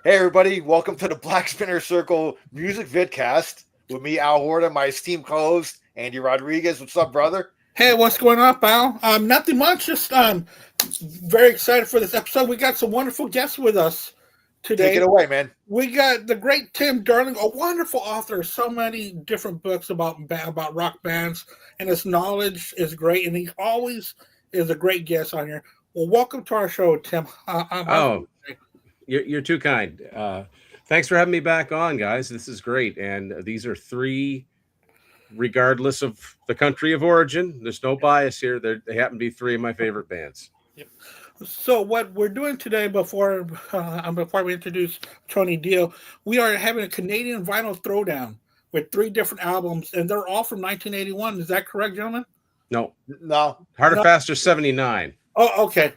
Hey everybody, welcome to the Black Spinner Circle Music Vidcast with me, Al Horta, my esteemed co-host, Andy Rodriguez. What's up, brother? Hey, what's going on, pal? Nothing much. Just very excited for this episode. We got some wonderful guests with us Take it today. away, man. We got the great Tim Darling, a wonderful author. So many different books about rock bands, and his knowledge is great. And he always is a great guest on here. Well, welcome to our show, Tim. Oh, you're too kind. Thanks for having me back on, guys. This is great. And these are three, regardless of the country of origin, there's no bias here. They happen to be three of my favorite bands. Yep. So what we're doing today, before we introduce Tony Dio, we are having a Canadian vinyl throwdown with three different albums, and they're all from 1981. Is that correct, gentlemen? No, No. Harder, Faster, 79. Oh, okay.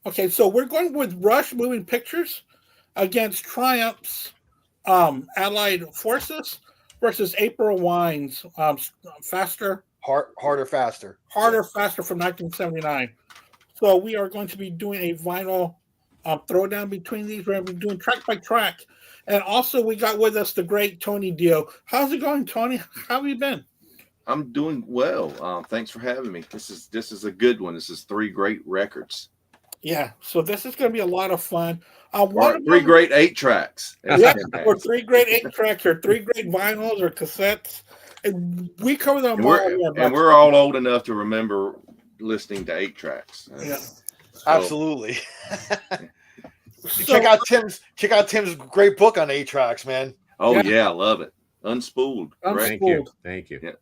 Okay, so we're going with Rush Moving Pictures against Triumph's Allied Forces versus April Wine's Faster. Harder, faster. Faster from 1979. So we are going to be doing a vinyl throwdown between these. We're going to be doing track by track. And also we got with us the great Tony Dio. How's it going, Tony? How have you been? I'm doing well. Thanks for having me. This is a good one. This is three great records. Yeah, so this is going to be a lot of fun. Three great 8-tracks. Yeah, or three great 8-tracks, or three great vinyls, or cassettes. And we cover them and all. We're all old enough to remember listening to 8-tracks. Yeah, Absolutely. Check out Tim's great book on 8-tracks, man. Oh yeah, I love it. Unspooled. Thank you. Thank you.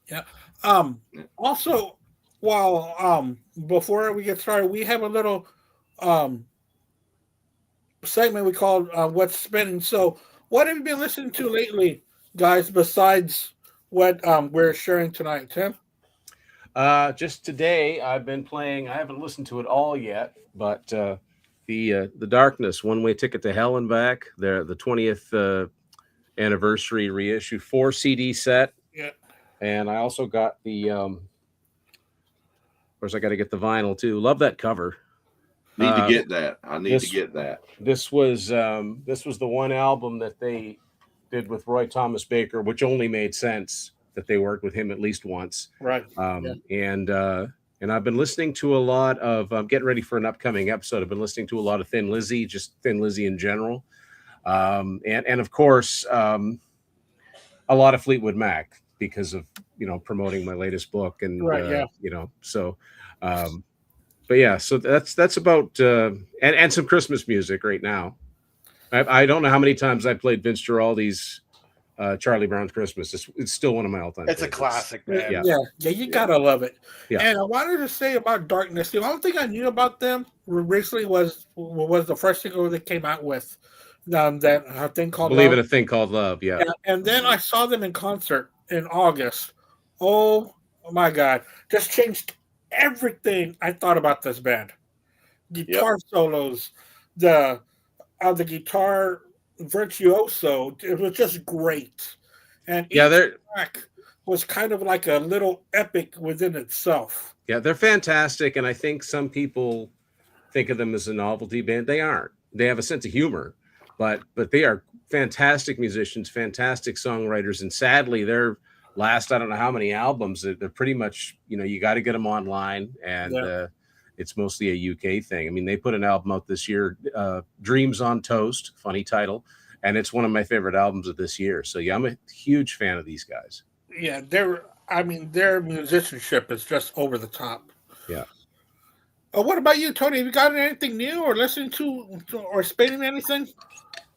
Yeah. Also, while before we get started, we have a little segment we call "What's Spinning." So, what have you been listening to lately, guys? Besides what we're sharing tonight, Tim? Just today, I've been playing. I haven't listened to it all yet, but the Darkness, One Way Ticket to Hell and Back. The 20th anniversary reissue 4 CD set. Yeah. And I also got the. Of course, I got to get the vinyl too. Love that cover. Need to get that. I need to get that. This was the one album that they did with Roy Thomas Baker, which only made sense that they worked with him at least once. Right. And I've been listening to a lot of. I'm getting ready for an upcoming episode. I've been listening to a lot of Thin Lizzy, just Thin Lizzy in general, and of course a lot of Fleetwood Mac because of promoting my latest book and so. But yeah, so that's about and some Christmas music right now. I don't know how many times I played Vince Giraldi's Charlie Brown's Christmas. It's still one of my all-time It's favorites. a classic, man. Yeah, you gotta love it. Yeah. And I wanted to say about Darkness. The only thing I knew about them recently was the first single they came out with, that thing called Believe Love. It, a Thing Called Love. Yeah. And then I saw them in concert in August. Oh my God! Just changed everything I thought about this band. Guitar solos, the guitar virtuoso, it was just great. And each track was kind of like a little epic within itself. Yeah, they're fantastic, and I think some people think of them as a novelty band. They aren't. They have a sense of humor, but they are fantastic musicians, fantastic songwriters, and sadly, their last I don't know how many albums, they're pretty much you got to get them online, and it's mostly a UK thing. I mean, they put an album out this year, Dreams on Toast, funny title, and it's one of my favorite albums of this year. So yeah, I'm a huge fan of these guys. Yeah, their musicianship is just over the top. Yeah. What about you, Tony? Have you got anything new or listening to or spinning anything?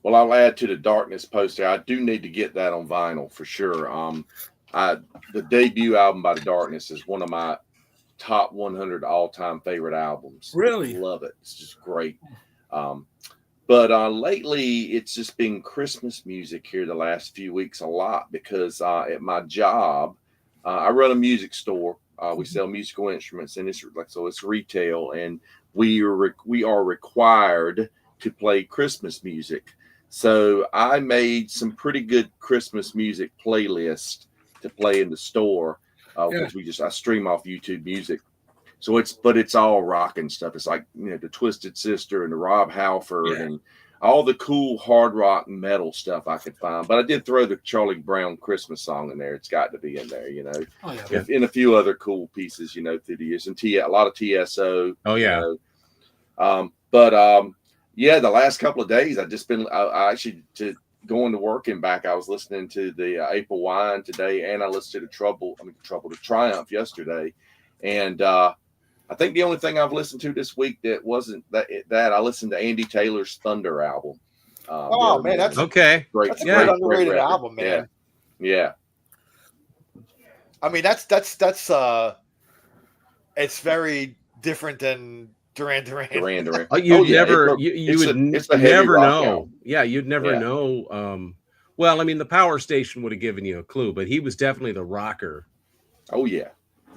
Well, I'll add to the Darkness poster. I do need to get that on vinyl for sure. The debut album by the Darkness is one of my top 100 all-time favorite albums. Really? Love it. It's just great. But lately, it's just been Christmas music here the last few weeks a lot because at my job, I run a music store. We sell musical instruments, and it's retail, and we are required to play Christmas music. So I made some pretty good Christmas music playlists to play in the store because I stream off YouTube Music. So it's all rock and stuff. It's like the Twisted Sister and the Rob Halford and all the cool hard rock metal stuff I could find. But I did throw the Charlie Brown Christmas song in there. It's got to be in there, you know. Oh, yeah. And a few other cool pieces, you know, through the years, and a lot of TSO. Oh yeah. You know. Yeah, the last couple of days I've just been I actually going to work and back. I was listening to the April Wine today, and I listened to Triumph yesterday, and I think the only thing I've listened to this week that wasn't that I listened to Andy Taylor's Thunder album. Oh man, that's Okay. great. That's a great underrated record. album, man. Yeah. I mean, that's it's very different than Duran Duran. Oh, you'd It's a heavy never rock know. album. Yeah, you'd never know. Well, I mean, the Power Station would have given you a clue, but he was definitely the rocker. Oh yeah,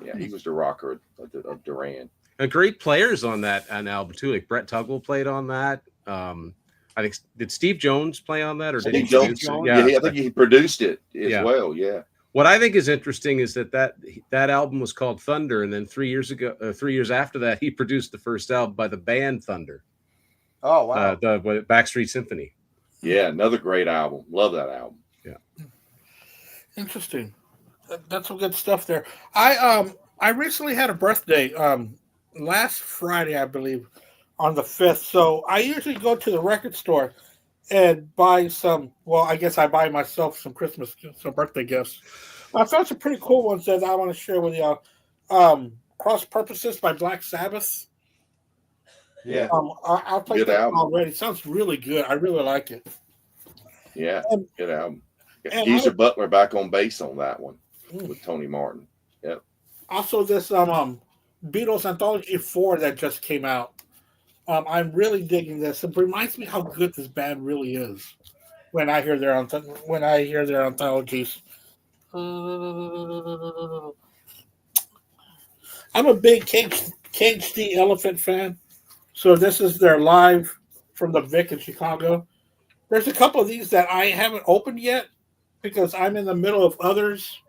yeah. He was the rocker of Duran. And great players on that album too. Like Brett Tugwell played on that. I think did Steve Jones play on that, or did he produce it? Yeah, I think he produced it as well. Yeah. What I think is interesting is that album was called Thunder, and then 3 years after that, he produced the first album by the band Thunder. Oh wow! The Backstreet Symphony. Yeah, another great album. Love that album. Yeah. Interesting. That's some good stuff there. I recently had a birthday last Friday, I believe, on the 5th. So I usually go to the record store and buy some. Well, I guess I buy myself some birthday gifts. I found some pretty cool ones that I want to share with y'all. Cross Purposes by Black Sabbath. Yeah. I'll play that already. It sounds really good. I really like it. Yeah, good album. Geezer Butler back on bass on that one with Tony Martin. Yep. Also, this Beatles Anthology 4 that just came out. I'm really digging this. It reminds me how good this band really is when I hear their anthologies. I'm a big Cage the Elephant fan, so this is their live from the Vic in Chicago. There's a couple of these that I haven't opened yet because I'm in the middle of others.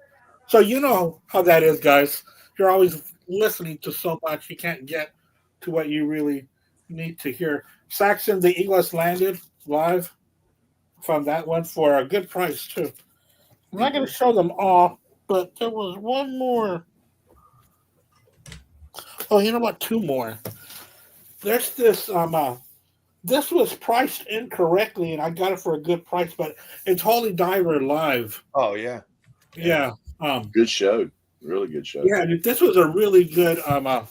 So you know how that is, guys. You're always listening to so much you can't get to what you really need to hear. Saxon, the Eagles Landed live. Found that one for a good price too. I'm not going to show them all, but there was one more. Oh, you know what? Two more. There's this. This was priced incorrectly, and I got it for a good price. But it's Holy Diver live. Oh yeah. Yeah. Good show. Really good show. Yeah, this was a really good album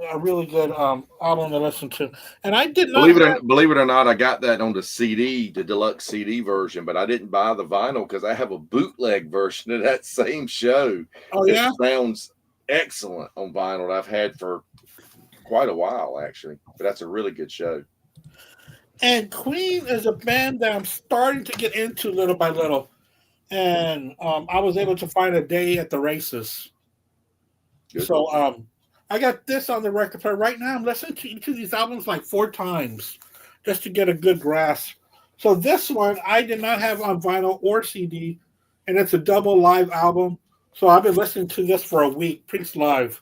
to listen to. And I did not believe it or not, I got that on the CD, the deluxe CD version, but I didn't buy the vinyl because I have a bootleg version of that same show. Oh yeah, it sounds excellent on vinyl that I've had for quite a while actually. But that's a really good show. And Queen is a band that I'm starting to get into little by little. And I was able to find a day at the races. Good. So I got this on the record player. Right now I'm listening to each of these albums like 4 times just to get a good grasp. So this one I did not have on vinyl or CD, and it's a double live album. So I've been listening to this for a week, Priest live.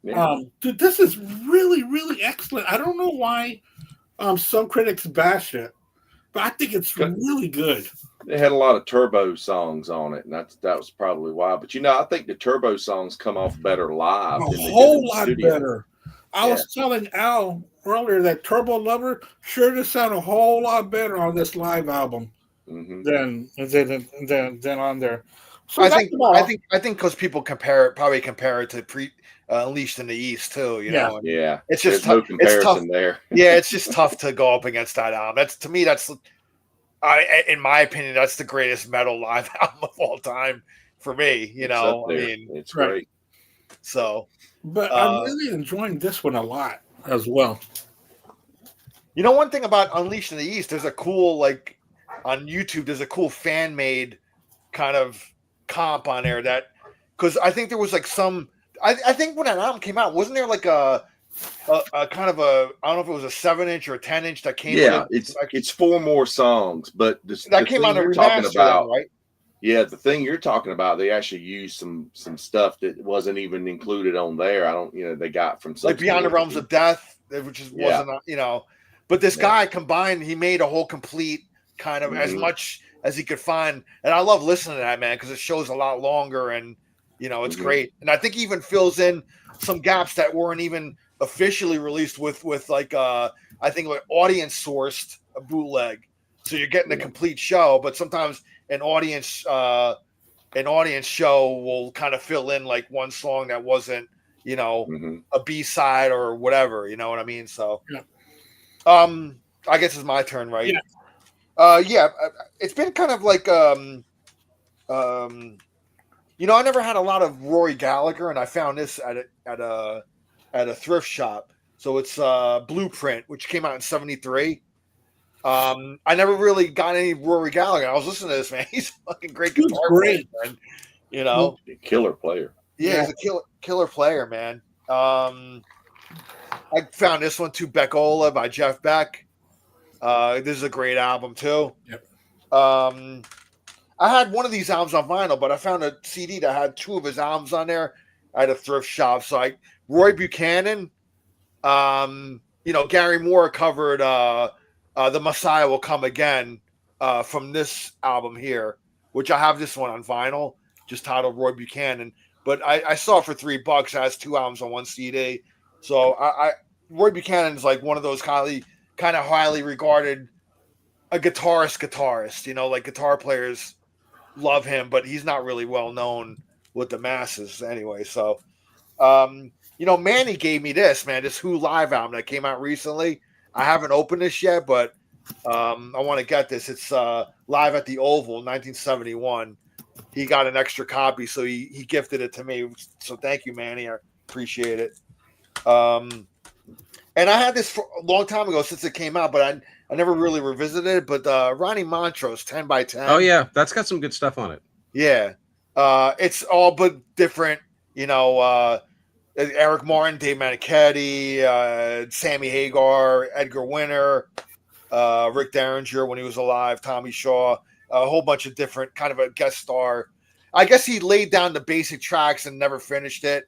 Yeah. Dude, this is really, really excellent. I don't know why some critics bash it, but I think it's really good. They had a lot of turbo songs on it, and that was probably why. But I think the turbo songs come off better live. A whole lot better. I was telling Al earlier that Turbo Lover sure does sound a whole lot better on this live album than on there. So I think because people compare it to Unleashed in the East too. You know, yeah. It's just no comparison there. Yeah, it's just tough to go up against that album. In my opinion, that's the greatest metal live album of all time for me. You know, I mean, it's great. So, but I'm really enjoying this one a lot as well. You know, one thing about Unleashed in the East, there's a cool on YouTube. There's a cool fan made kind of comp on there because I think there was some. I think when that album came out, wasn't there a kind of I don't know if it was a 7-inch or a 10-inch that came. Yeah, it's 4 more songs, but that came on a remaster, about, right? Yeah, the thing you're talking about, they actually used some stuff that wasn't even included on there. They got from Beyond the Realms of Death, which wasn't But this guy combined, he made a whole complete kind of as Mhm. much as he could find. And I love listening to that, man, because it shows a lot longer and, it's Mhm. great. And I think he even fills in some gaps that weren't even officially released with like, I think like audience sourced a bootleg. So you're getting a complete show, but sometimes an audience show will kind of fill in like one song that wasn't, Mhm. a B-side or whatever, you know what I mean? So Yeah. I guess it's my turn, right? Yeah. It's been kind of like I never had a lot of Rory Gallagher, and I found this at a thrift shop. So it's Blueprint, which came out in '73. I never really got any Rory Gallagher. I was listening to this, man. He's a fucking great He's guitar great. player, man. A killer player. Yeah, he's a killer player, man. I found this one too, Beckola by Jeff Beck. This is a great album too. Yep. I had one of these albums on vinyl, but I found a CD that had two of his albums on there at a thrift shop. So Roy Buchanan, Gary Moore covered The Messiah Will Come Again from this album here, which I have this one on vinyl, just titled Roy Buchanan. But I saw it for $3. It has two albums on one CD. So Roy Buchanan is like one of those kind of highly regarded a guitarist, like guitar players love him, but he's not really well known with the masses anyway. So, Manny gave me this Who live album that came out recently. I haven't opened this yet, but I want to get this. It's live at the Oval, 1971. He got an extra copy, so he gifted it to me. So thank you, Manny. I appreciate it. And I had this for a long time ago since it came out, but I never really revisited it. But Ronnie Montrose, 10 by 10. Oh yeah, that's got some good stuff on it. Yeah. It's all but different, Eric Martin, Dave Manichetti, Sammy Hagar, Edgar Winter, Rick Derringer when he was alive, Tommy Shaw, a whole bunch of different kind of a guest star. I guess he laid down the basic tracks and never finished it.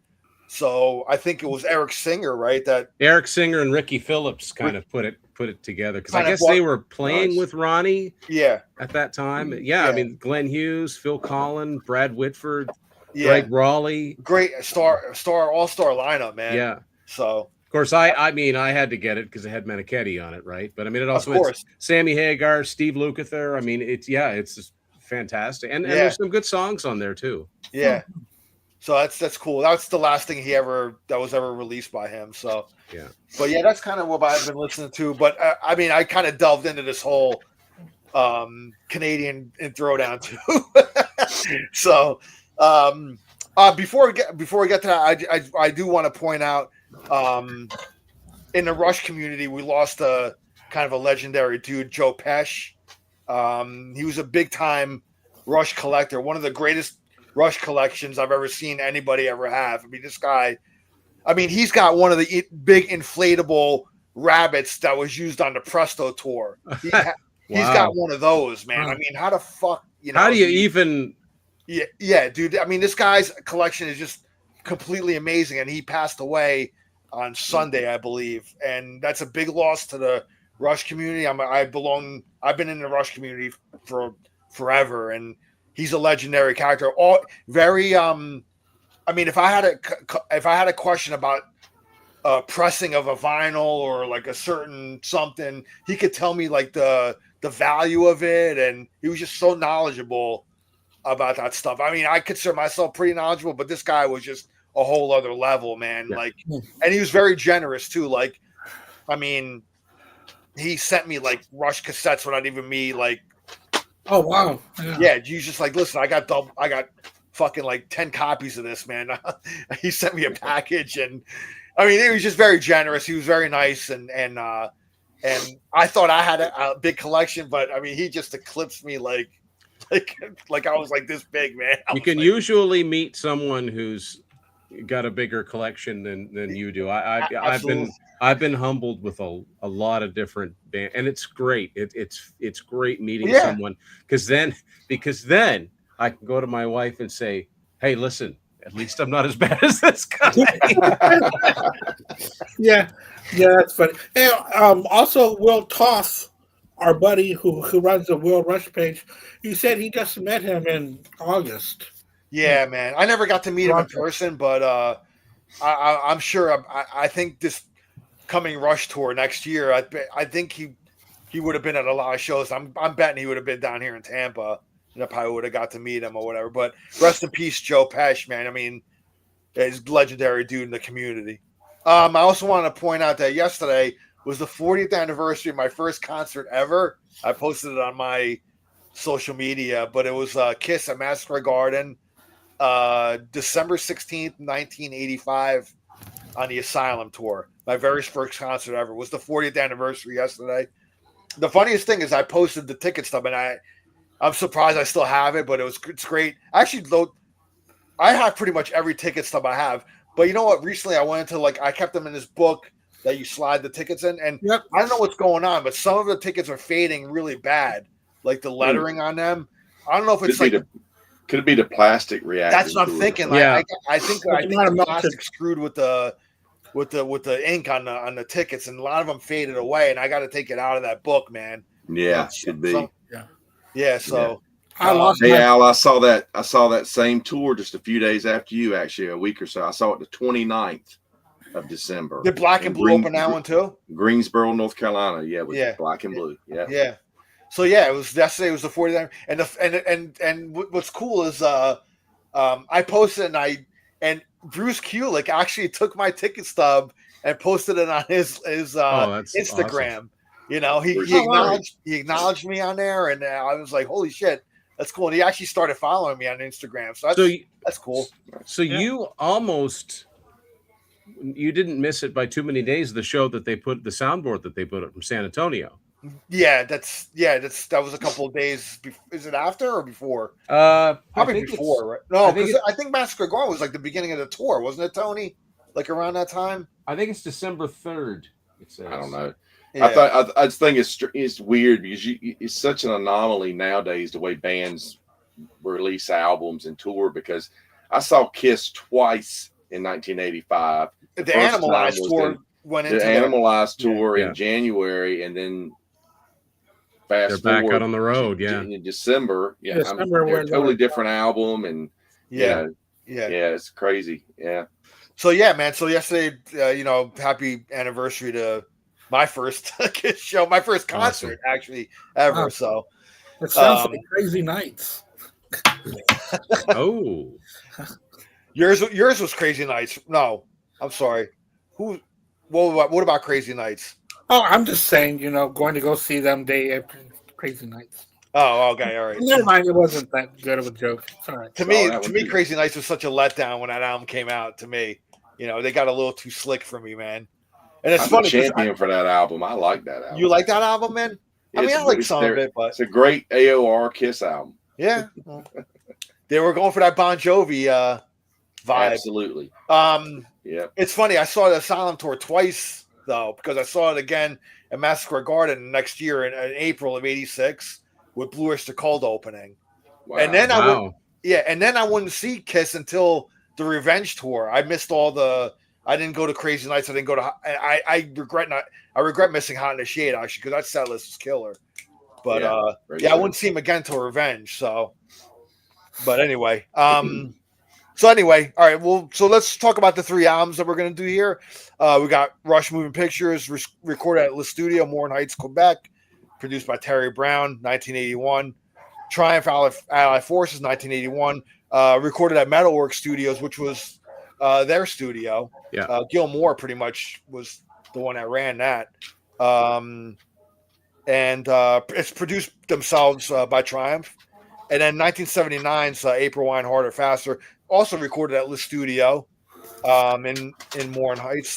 So I think it was Eric Singer, right? That Eric Singer and Ricky Phillips kind of put it together because I guess they were playing with Ronnie. Yeah. At that time, yeah. I mean, Glenn Hughes, Phil Collin, Brad Whitford, Greg Raleigh, great all-star lineup, man. Yeah. So of course, I mean, I had to get it because it had Manichetti on it, right? But I mean, it also had Sammy Hagar, Steve Lukather. I mean, it's just fantastic, and there's some good songs on there too. Yeah. So that's cool. That's the last thing that was ever released by him. So yeah. But yeah, that's kind of what I've been listening to. But I mean, I kind of delved into this whole Canadian and Throwdown too. So before we get to that, I do want to point out in the Rush community we lost a kind of a legendary dude, Joe Pesh. He was a big time Rush collector, one of the greatest Rush collections I've ever seen anybody ever have. I mean, this guy, he's got one of the big inflatable rabbits that was used on the Presto tour. He's got one of those, man. I mean, how the fuck, how do you even? Yeah, dude. I mean, this guy's collection is just completely amazing, and he passed away on Sunday, I believe, and that's a big loss to the Rush community. I've been in the Rush community for forever, and he's a legendary character. All very if I had a question about pressing of a vinyl or like a certain something, he could tell me like the value of it, and he was just so knowledgeable about that stuff. I mean, I consider myself pretty knowledgeable, but this guy was just a whole other level, man. Yeah. Like, and he was very generous too. Like, I mean, he sent me like Rush cassettes without even me like. Oh wow! Yeah, he's just like, listen, I got fucking like 10 copies of this, man. He sent me a package, and I mean, he was just very generous. He was very nice, and I thought I had a big collection, but I mean, he just eclipsed me like I was like this big, man. You can usually meet someone who's got a bigger collection than you do. I've been humbled with a lot of different bands, and it's great. It's great meeting someone because then I can go to my wife and say, hey, listen, At least I'm not as bad as this guy. Yeah, that's funny. And also, Will Toth, our buddy who runs the Will Rush page, he said he just met him in August. Yeah, man. I never got to meet him in Toronto. person, but I'm sure. I think this coming Rush tour next year, I think he would have been at a lot of shows. I'm betting he would have been down here in Tampa, and I probably would have got to meet him or whatever. But rest in peace, Joe Pesci, man. I mean, he's a legendary dude in the community. I also want to point out that yesterday was the 40th anniversary of my first concert ever. I posted it on my social media, but it was Kiss at Madison Square Garden, December 16th, 1985, on the Asylum tour. My very first concert ever. It was the 40th anniversary yesterday. The funniest thing is I posted the ticket stub, and I'm surprised I still have it, but it's great. Actually, though, I have pretty much every ticket stub I have. But you know what? Recently, I went into I kept them in this book that you slide the tickets in, and Yep. I don't know what's going on, but some of the tickets are fading really bad, like the lettering on them. I don't know if it's could it be the plastic reaction? That's what I'm thinking. Yeah. I think the plastic screwed with the ink on the tickets, and a lot of them faded away, and I got to take it out of that book, man. Yeah, should be. Yeah. So I lost Hey my Al, I saw that same tour just a few days after you, actually a week or so. I saw it the 29th of December. did Black and Blue open that one too? Greensboro, North Carolina. Yeah, with Black and Blue. Yeah. Yeah. So yeah, it was yesterday. It was the 49th, and what's cool is I posted and Bruce Kulick actually took my ticket stub and posted it on his Instagram. Awesome. You know, he acknowledged me on there, and I was like, holy shit, that's cool. And he actually started following me on Instagram, so that's cool. So you didn't miss it by too many days. The show that they put, the soundboard that they put up from San Antonio. Yeah, that was a couple of days. Is it after or before? Probably before, right? No, because I think Massacre Garden was like the beginning of the tour, wasn't it, Tony? Like around that time. I think it's December 3rd. It says. I don't know. Yeah. I just think it's weird because it's such an anomaly nowadays the way bands release albums and tour. Because I saw Kiss twice in 1985. The Animalized tour went into the Animalized tour in January, and then they're back out on the road. In December. Yeah, December, totally different album, and yeah, it's crazy. Yeah. So yeah, man. So yesterday, happy anniversary to my first Kiss show, my first concert actually ever. Wow. So it sounds like Crazy Nights. Oh, yours was Crazy Nights. No, I'm sorry. What about Crazy Nights? Oh, I'm just saying, going to go see them day after Crazy Nights. Oh, okay, all right. Never mind, it wasn't that good of a joke. It's all right. To me, Crazy Nights was such a letdown when that album came out. To me, they got a little too slick for me, man. And it's funny. Champion for that album. I like that album. You like that album, man? I mean, I like some of it, but it's a great AOR Kiss album. Yeah, they were going for that Bon Jovi vibe. Absolutely. Yeah. It's funny. I saw the Asylum tour twice though, because I saw it again at Madison Square Garden next year in April of '86 with Blue Oyster Cult opening. Wow. And then I wouldn't see Kiss until the Revenge tour. I missed I didn't go to Crazy Nights. I didn't go to. I regret missing Hot in the Shade actually, because that set list was killer. But I wouldn't see him again till Revenge. So, but anyway, So anyway, all right. Well, so let's talk about the 3 albums that we're going to do here. We got Rush Moving Pictures, recorded at Le Studio, Morin Heights, Quebec, produced by Terry Brown, 1981. Triumph Allied Forces, 1981, recorded at Metalworks Studios, which was their studio. Yeah. Gil Moore pretty much was the one that ran that. And it's produced themselves by Triumph. And then 1979's April Wine Harder Faster, also recorded at Le Studio in Morin Heights.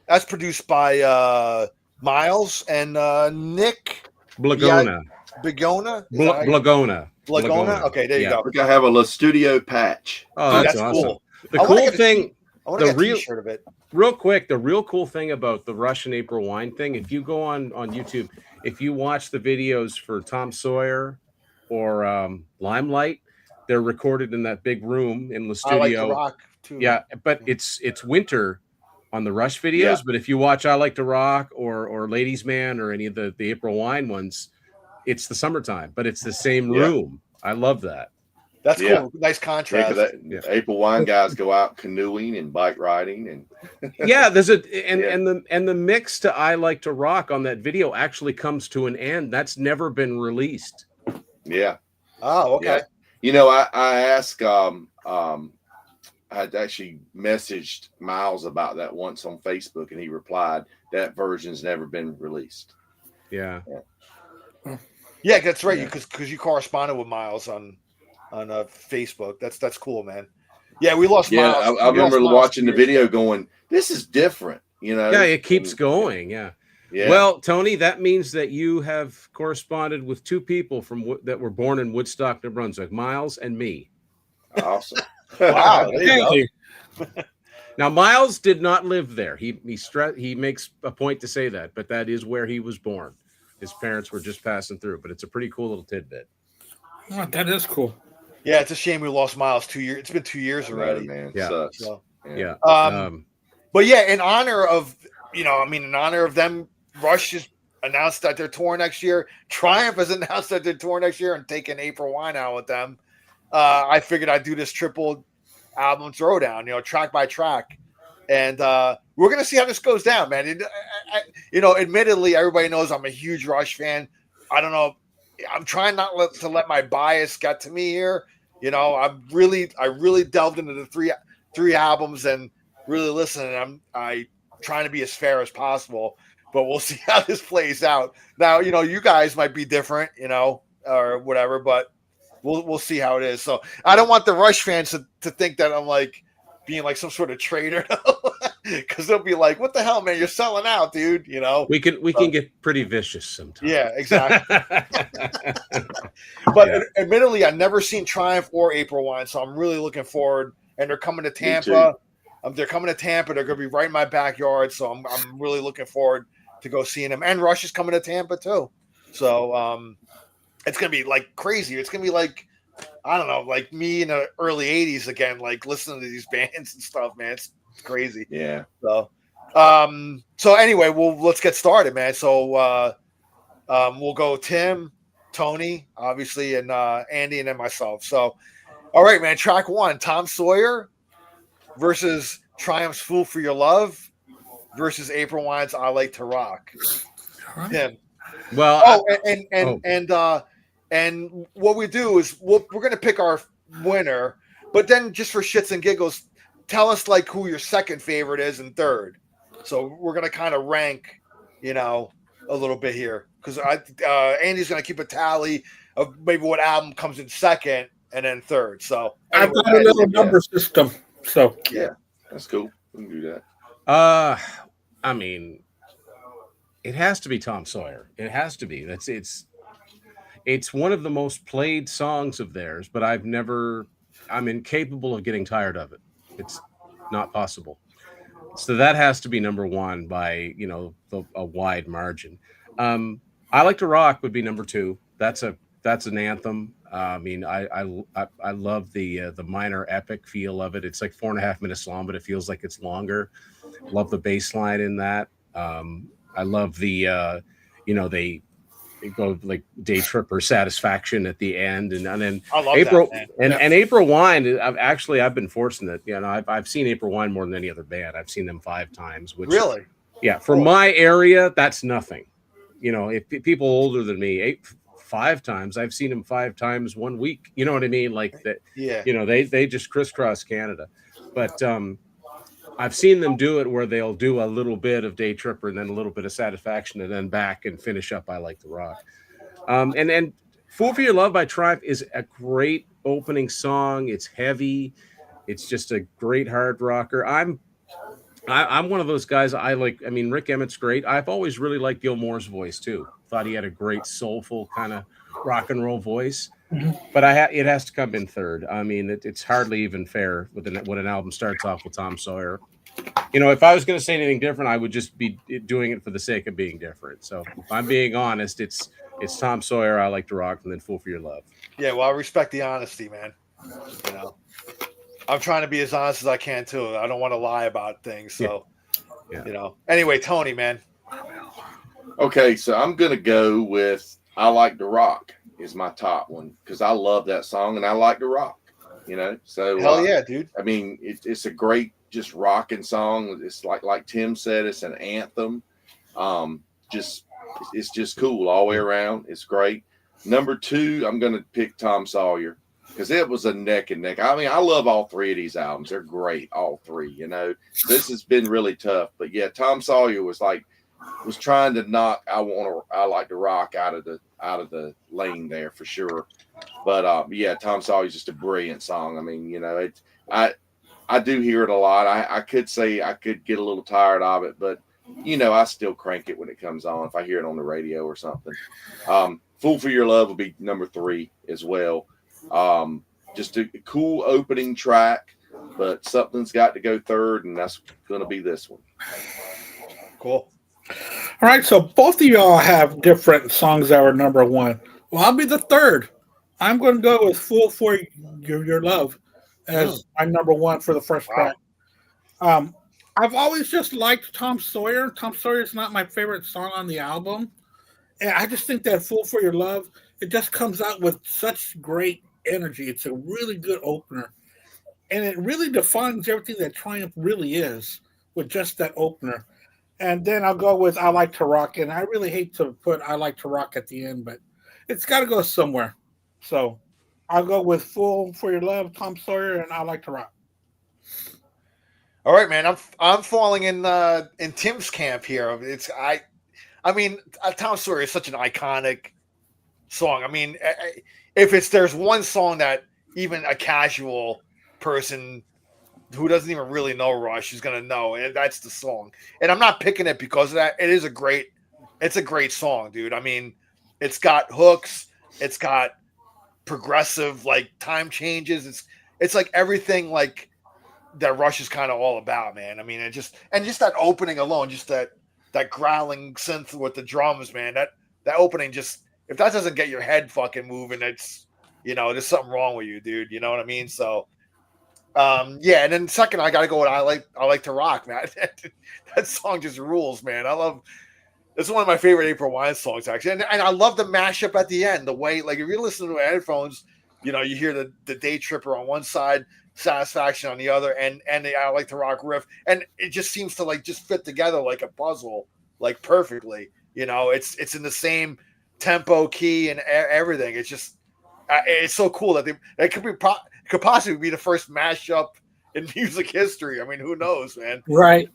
That's produced by Miles and Nick Blagona. Blagona. Okay, there you go. I think I have a Le Studio patch. Oh, that's awesome. Cool. The cool thing, I want to get a t-shirt of it. Real quick, the real cool thing about the Rush and April Wine thing, if you go on YouTube, if you watch the videos for Tom Sawyer or Limelight, They're recorded in that big room in the I like studio. to rock too. Yeah, but it's winter on the Rush videos. Yeah. But if you watch I Like to Rock or Ladies Man or any of the April Wine ones, it's the summertime, but it's the same Yeah. room. I love that. That's Yeah. cool. Nice Yeah, contrast. because April wine guys go out canoeing and bike riding, and Yeah, there's and Yeah. the mix to I Like to Rock on that video actually comes to an end. That's never been released. yeah, Oh, okay. yeah. You know, I asked I'd actually messaged Miles about that once on Facebook, and he replied that version's never been released. Yeah. Yeah, that's right. Yeah. Because you corresponded with Miles on Facebook. That's cool, man. Yeah, we lost Yeah, Miles. I We lost remember Miles watching 2 the years video, ago. going, "This is different," you know. Yeah, it keeps And- going. Yeah. Yeah. Well, Tony, that means that you have corresponded with two people that were born in Woodstock, New Brunswick, Miles and me. Awesome. Wow, there you go. Hey, Now, Miles did not live there. He makes a point to say that, but that is where he was born. His parents were just passing through, but it's a pretty cool little tidbit. oh, that is cool. Yeah, it's a shame we lost Miles 2 years. It's been 2 years already. Man, Yeah. sucks. So, Yeah. but yeah, in honor of them, Rush has announced that they're touring next year. Triumph has announced that they're touring next year and taking April Wine out with them. I figured I'd do this triple album throwdown, track by track, and we're gonna see how this goes down, man. Admittedly, everybody knows I'm a huge Rush fan. I don't know. I'm trying not to let my bias get to me here. I really delved into the three albums and really listening. I trying to be as fair as possible, but we'll see how this plays out. Now, you guys might be different, or whatever, but we'll see how it is. So I don't want the Rush fans to think that I'm like being like some sort of traitor, because they'll be like, "What the hell, man? You're selling out, dude." We can get pretty vicious sometimes. Yeah, exactly. But admittedly, I've never seen Triumph or April Wine, so I'm really looking forward. And they're coming to Tampa. They're coming to Tampa. They're going to be right in my backyard, so I'm really looking forward to go seeing them. And Rush is coming to Tampa too, so it's going to be like crazy. It's going to be like, I don't know, like me in the early '80s again, like listening to these bands and stuff, man. It's crazy. Yeah. So anyway, let's get started, man. So we'll go Tim, Tony, obviously, and Andy, and then myself. So, all right, man. Track 1, Tom Sawyer versus Triumph's "Fool for Your Love" versus April Wine's "I Like to Rock." Tim. Well, And what we do is we're going to pick our winner, but then just for shits and giggles, tell us like who your second favorite is and third. So we're going to kind of rank, a little bit here, because Andy's going to keep a tally of maybe what album comes in second and then third. So I've got a little number system. So Yeah, that's cool. We can do that. I mean, it has to be Tom Sawyer. It has to be. It's one of the most played songs of theirs, but I'm incapable of getting tired of it. It's not possible. So that has to be number one by, a wide margin. I Like to Rock would be number 2. That's an anthem. I mean, I love the minor epic feel of it. It's like 4.5 minutes long, but it feels like it's longer. Love the bass line in that. I love the, they go like Day Tripper Satisfaction at the end, and then I love April that, man. and April Wine. I've been fortunate. I've seen April Wine more than any other band. I've seen them 5 times. Which Really? yeah, for my area, that's nothing. If people older than me, 5 times, I've seen them 5 times 1 week. You know what I mean? Like that. Yeah. They just crisscross Canada, but I've seen them do it where they'll do a little bit of Day Tripper and then a little bit of Satisfaction and then back and finish up I Like to Rock. And Fool for Your Love by Triumph is a great opening song. It's heavy. It's just a great hard rocker. I'm one of those guys Rick Emmett's great. I've always really liked Gilmore's voice too. Thought he had a great soulful kind of rock and roll voice. But it has to come in third. I mean, it's hardly even fair when an album starts off with Tom Sawyer. If I was going to say anything different, I would just be doing it for the sake of being different. So if I'm being honest, it's Tom Sawyer, I Like to Rock, and then Fool for Your Love. Yeah, well, I respect the honesty, man. You know, I'm trying to be as honest as I can too. I don't want to lie about things. So, Yeah. you know. Anyway, Tony, man. Okay, so I'm gonna go with "I Like to Rock" is my top one because I love that song and I like to rock. You know, so Hell yeah, dude. I mean, it's a great just rocking song. It's like Tim said, it's an anthem. Just it's just cool all the way around. It's great. Number 2, I'm gonna pick Tom Sawyer because it was a neck and neck. I mean, I love all 3 of these albums. They're great, all 3. You know, this has been really tough, but yeah, Tom Sawyer was trying to knock I Like to Rock out of the lane there for sure. But yeah, Tom Sawyer's just a brilliant song. I mean, you know, I do hear it a lot. I could say I could get a little tired of it, but you know, I still crank it when it comes on if I hear it on the radio or something. "Fool for Your Love" will be number 3 as well. Just a cool opening track, but something's got to go third, and that's going to be this one. Cool. All right, so both of y'all have different songs that were number 1. Well, I'll be the third. I'm going to go with "Fool for Your Love" as my number 1 for the first track. I've always just liked Tom Sawyer. Tom Sawyer is not my favorite song on the album. And I just think that "Fool for Your Love," it just comes out with such great energy. It's a really good opener. And it really defines everything that Triumph really is with just that opener. And then I'll go with "I Like to Rock." And I really hate to put "I Like to Rock" at the end, but it's got to go somewhere. So I'll go with "Fool for Your Love," Tom Sawyer, and "I Like to Rock." All right, man. I'm falling in Tim's camp here. I mean, Tom Sawyer is such an iconic song. I mean, if there's one song that even a casual person who doesn't even really know Rush is gonna know, and that's the song. And I'm not picking it because of that. It's a great song, dude. I mean, it's got hooks, it's got progressive like time changes. It's like everything like that Rush is kind of all about, man. I mean, just that opening alone, just that growling synth with the drums, man. That opening, just if that doesn't get your head fucking moving, it's, you know, there's something wrong with you, dude. You know what I mean? So, yeah. And then second, I got to go with I like to Rock, man. That song just rules, man. It's one of my favorite April Wine songs, actually. And I love the mashup at the end. The way, like, if you're listening to headphones, you know, you hear the Day Tripper on one side, Satisfaction on the other, and the I Like to Rock riff, and it just seems to like just fit together like a puzzle, like perfectly. You know, it's in the same tempo, key, and everything. It's just it's so cool that it could possibly be the first mashup in music history. I mean, who knows, man? Right.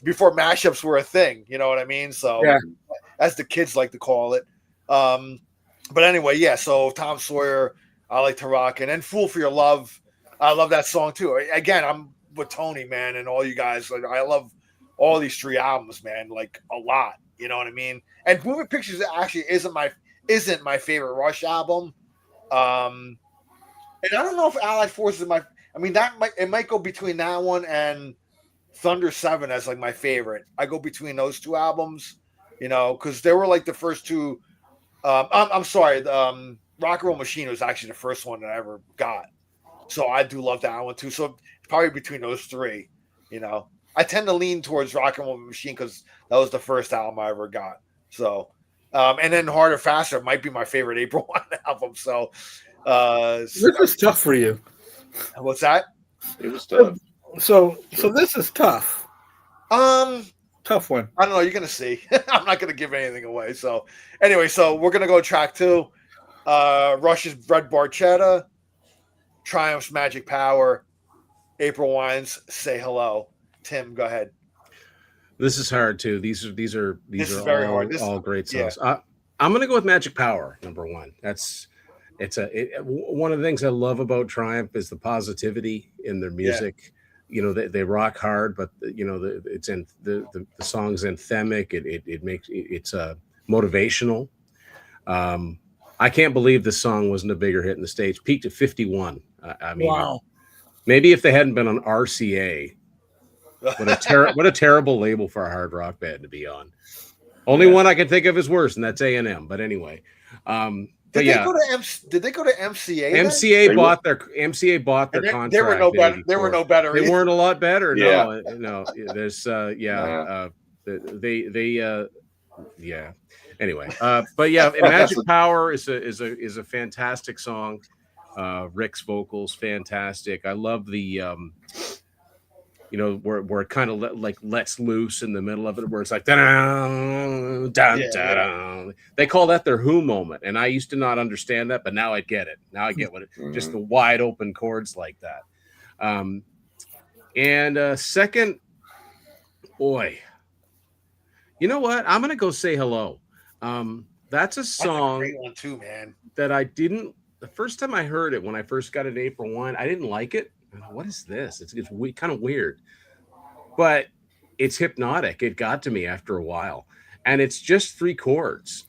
Before mashups were a thing, you know what I mean? So, yeah. As the kids like to call it. But anyway, yeah. So Tom Sawyer, I Like to Rock, and then "Fool for Your Love." I love that song too. Again, I'm with Tony, man, and all you guys. Like, I love all these 3 albums, man, like a lot. You know what I mean? And "Moving Pictures" actually isn't my favorite Rush album. And I don't know if Allied Force is my. I mean, it might go between that one and Thunder 7 as like my favorite. I go between those 2 albums, you know, because they were like the first 2. I'm sorry. Rock and Roll Machine was actually the first one that I ever got. So I do love that one too. So probably between those 3, you know, I tend to lean towards Rock and Roll Machine because that was the first album I ever got. So, and then Harder, Faster might be my favorite April Wine album. So, this is tough for you. What's that? It was tough. So this is tough. Tough one. I don't know. You're gonna see. I'm not gonna give anything away. So anyway, so we're gonna go track 2. Rush's Red Barchetta, Triumph's Magic Power, April Wine's Say Hello. Tim, go ahead. This is hard too. These are very hard. All great songs. Yeah. I'm gonna go with Magic Power, number 1. One of the things I love about Triumph is the positivity in their music. Yeah. You know, they rock hard, but you know, the song's anthemic. It's motivational. I can't believe this song wasn't a bigger hit in the States. Peaked at 51. I mean, wow. Maybe if they hadn't been on RCA, what a terrible label for a hard rock band to be on. Only one I can think of is worse, and that's A&M. But anyway, Did yeah. they go to Did they go to MCA? MCA bought their And contract. There were no better. There were no better. They weren't a lot better. Yeah. No. There's yeah. Anyway, but yeah, Magic Power is a fantastic song. Rick's vocals fantastic. I love the where it kind of lets loose in the middle of it, where it's like dun, dun, Yeah, dun. They call that their Who moment, and I used to not understand that, but now I get it. Now I get what it just the wide open chords like that. And second, boy, you know what? I'm gonna go Say Hello. That's a song That's a great one too, man. that I didn't. The first time I heard it, when I first got it April 1, I didn't like it. What is this? It's kind of weird, but it's hypnotic. It got to me after a while, and it's just 3 chords,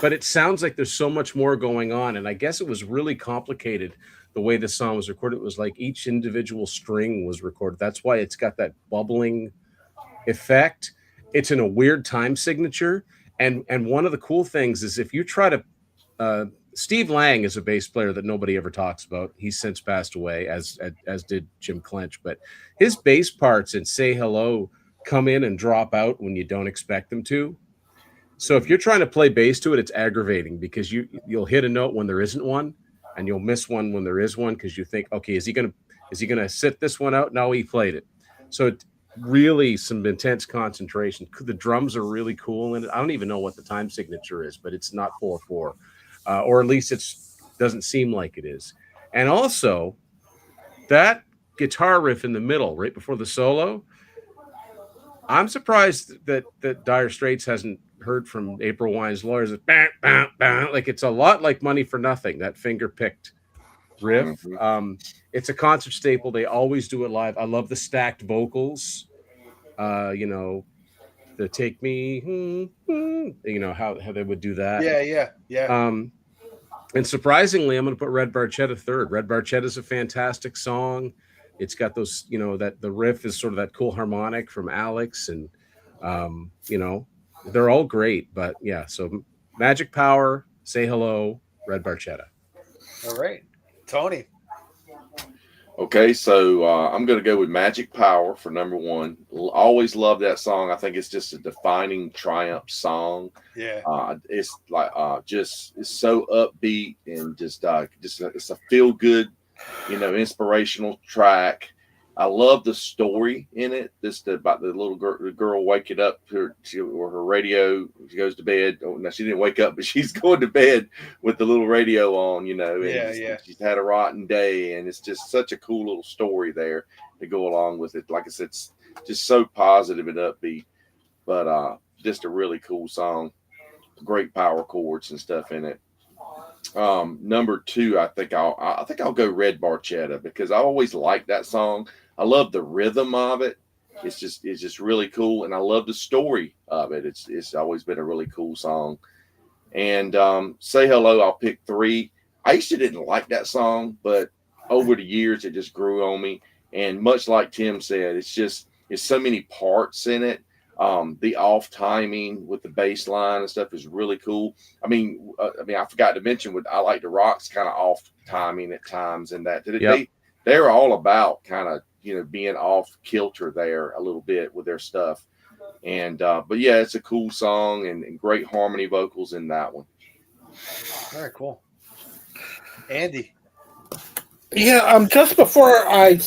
but it sounds like there's so much more going on. And I guess it was really complicated the way the song was recorded. It was like each individual string was recorded. That's why it's got that bubbling effect. It's in a weird time signature. And one of the cool things is if you try to, Steve Lang is a bass player that nobody ever talks about. He's since passed away, as did Jim Clench. But his bass parts in Say Hello come in and drop out when you don't expect them to. So if you're trying to play bass to it, it's aggravating because you'll hit a note when there isn't one, and you'll miss one when there is one because you think, okay, is he gonna sit this one out? No, he played it. So it really some intense concentration. The drums are really cool, and I don't even know what the time signature is, but it's not 4/4. Or at least it doesn't seem like it is. And also, that guitar riff in the middle, right before the solo, I'm surprised that Dire Straits hasn't heard from April Wine's lawyers. Like it's a lot like Money for Nothing, that finger-picked riff. Mm-hmm. It's a concert staple. They always do it live. I love the stacked vocals. The Take Me, how they would do that. Yeah. And surprisingly, I'm going to put Red Barchetta third. Red Barchetta is a fantastic song. It's got those, that the riff is sort of that cool harmonic from Alex, and they're all great. But yeah, so Magic Power, Say Hello, Red Barchetta. All right, Tony. Okay, so I'm going to go with Magic Power for number 1. Always love that song. I think it's just a defining Triumph song. Yeah. It's like it's so upbeat and just it's a feel good, inspirational track. I love the story in it. About the little girl waking up or her radio. She goes to bed. Oh, no, she didn't wake up, but she's going to bed with the little radio on. And she's had a rotten day, and it's just such a cool little story there to go along with it. Like I said, it's just so positive and upbeat, but just a really cool song. Great power chords and stuff in it. Number 2, I think I'll go Red Barchetta because I always liked that song. I love the rhythm of it. It's just really cool, and I love the story of it. It's always been a really cool song. And Say Hello, I'll pick 3. I used to didn't like that song, but over the years it just grew on me. And much like Tim said, it's so many parts in it. The off timing with the bass line and stuff is really cool. I mean, I forgot to mention with I Like the Rock's kind of off timing at times, and that they're all about kind of being off kilter there a little bit with their stuff. And but yeah, it's a cool song and great harmony vocals in that one. Very cool, Andy. Yeah, just before I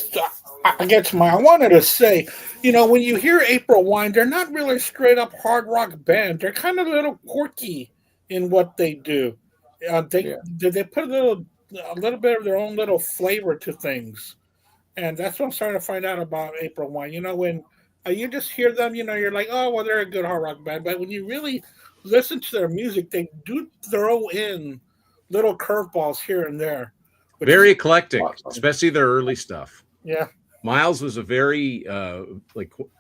get to I wanted to say, when you hear April Wine, they're not really straight up hard rock band. They're kind of a little quirky in what they do. They put a little bit of their own little flavor to things, and that's what I'm starting to find out about April Wine. When you just hear them, you're like, oh well, they're a good hard rock band. But when you really listen to their music, they do throw in little curveballs here and there. Very eclectic, especially their early stuff. Yeah. Miles was a very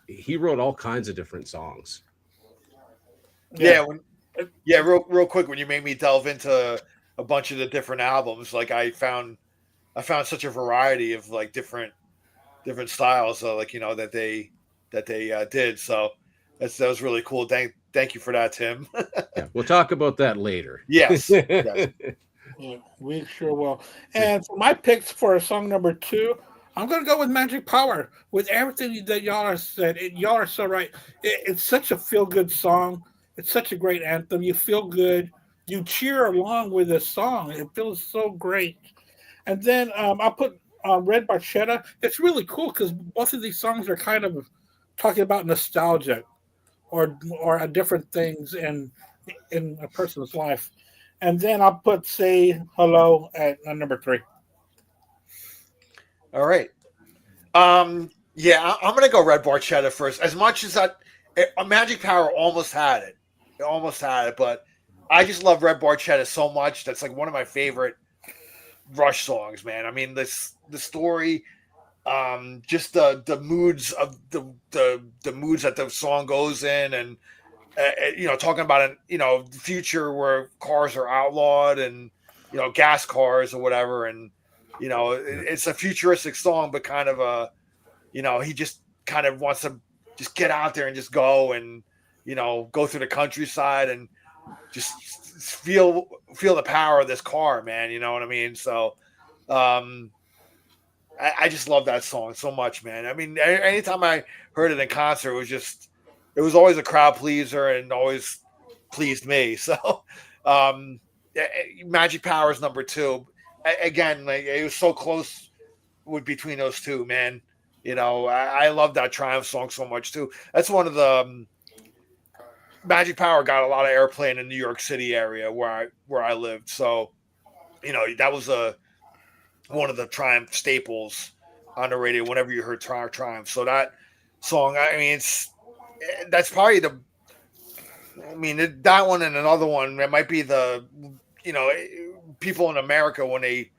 he wrote all kinds of different songs. Real quick, when you made me delve into a bunch of the different albums, like I found such a variety of like different styles, that they did. So that was really cool. thank you for that, Tim. Yeah, we'll talk about that later. Yes. Yes. Yeah, we sure will. And for my picks for song number 2, I'm gonna go with Magic Power. With everything that y'all are said, y'all are so right. It's such a feel good song. It's such a great anthem. You feel good. You cheer along with this song. It feels so great. And then I'll put Red Barchetta. It's really cool because both of these songs are kind of talking about nostalgia or different things in a person's life. And then I'll put Say Hello at number 3. All right. Yeah, I'm gonna go Red Barchetta first. As much as Magic Power almost had it. It almost had it, but I just love Red Barchetta so much. That's like one of my favorite Rush songs, man. I mean, the story, just the moods of the moods that the song goes in, and talking about the future where cars are outlawed and gas cars or whatever, and it's a futuristic song, but kind of he just kind of wants to just get out there and just go and go through the countryside and just feel the power of this car, man. You know what I mean? So I just love that song so much, man. I mean, anytime I heard it in concert, it was always a crowd pleaser and always pleased me. So Magic Power is number 2. Again, like, it was so close between those two, man. I love that Triumph song so much too. That's one of the Magic Power got a lot of airplay in the New York City area where I lived. So, that was one of the Triumph staples on the radio whenever you heard Triumph. So that song, I mean, that's probably that one and another one. It might be people in America when they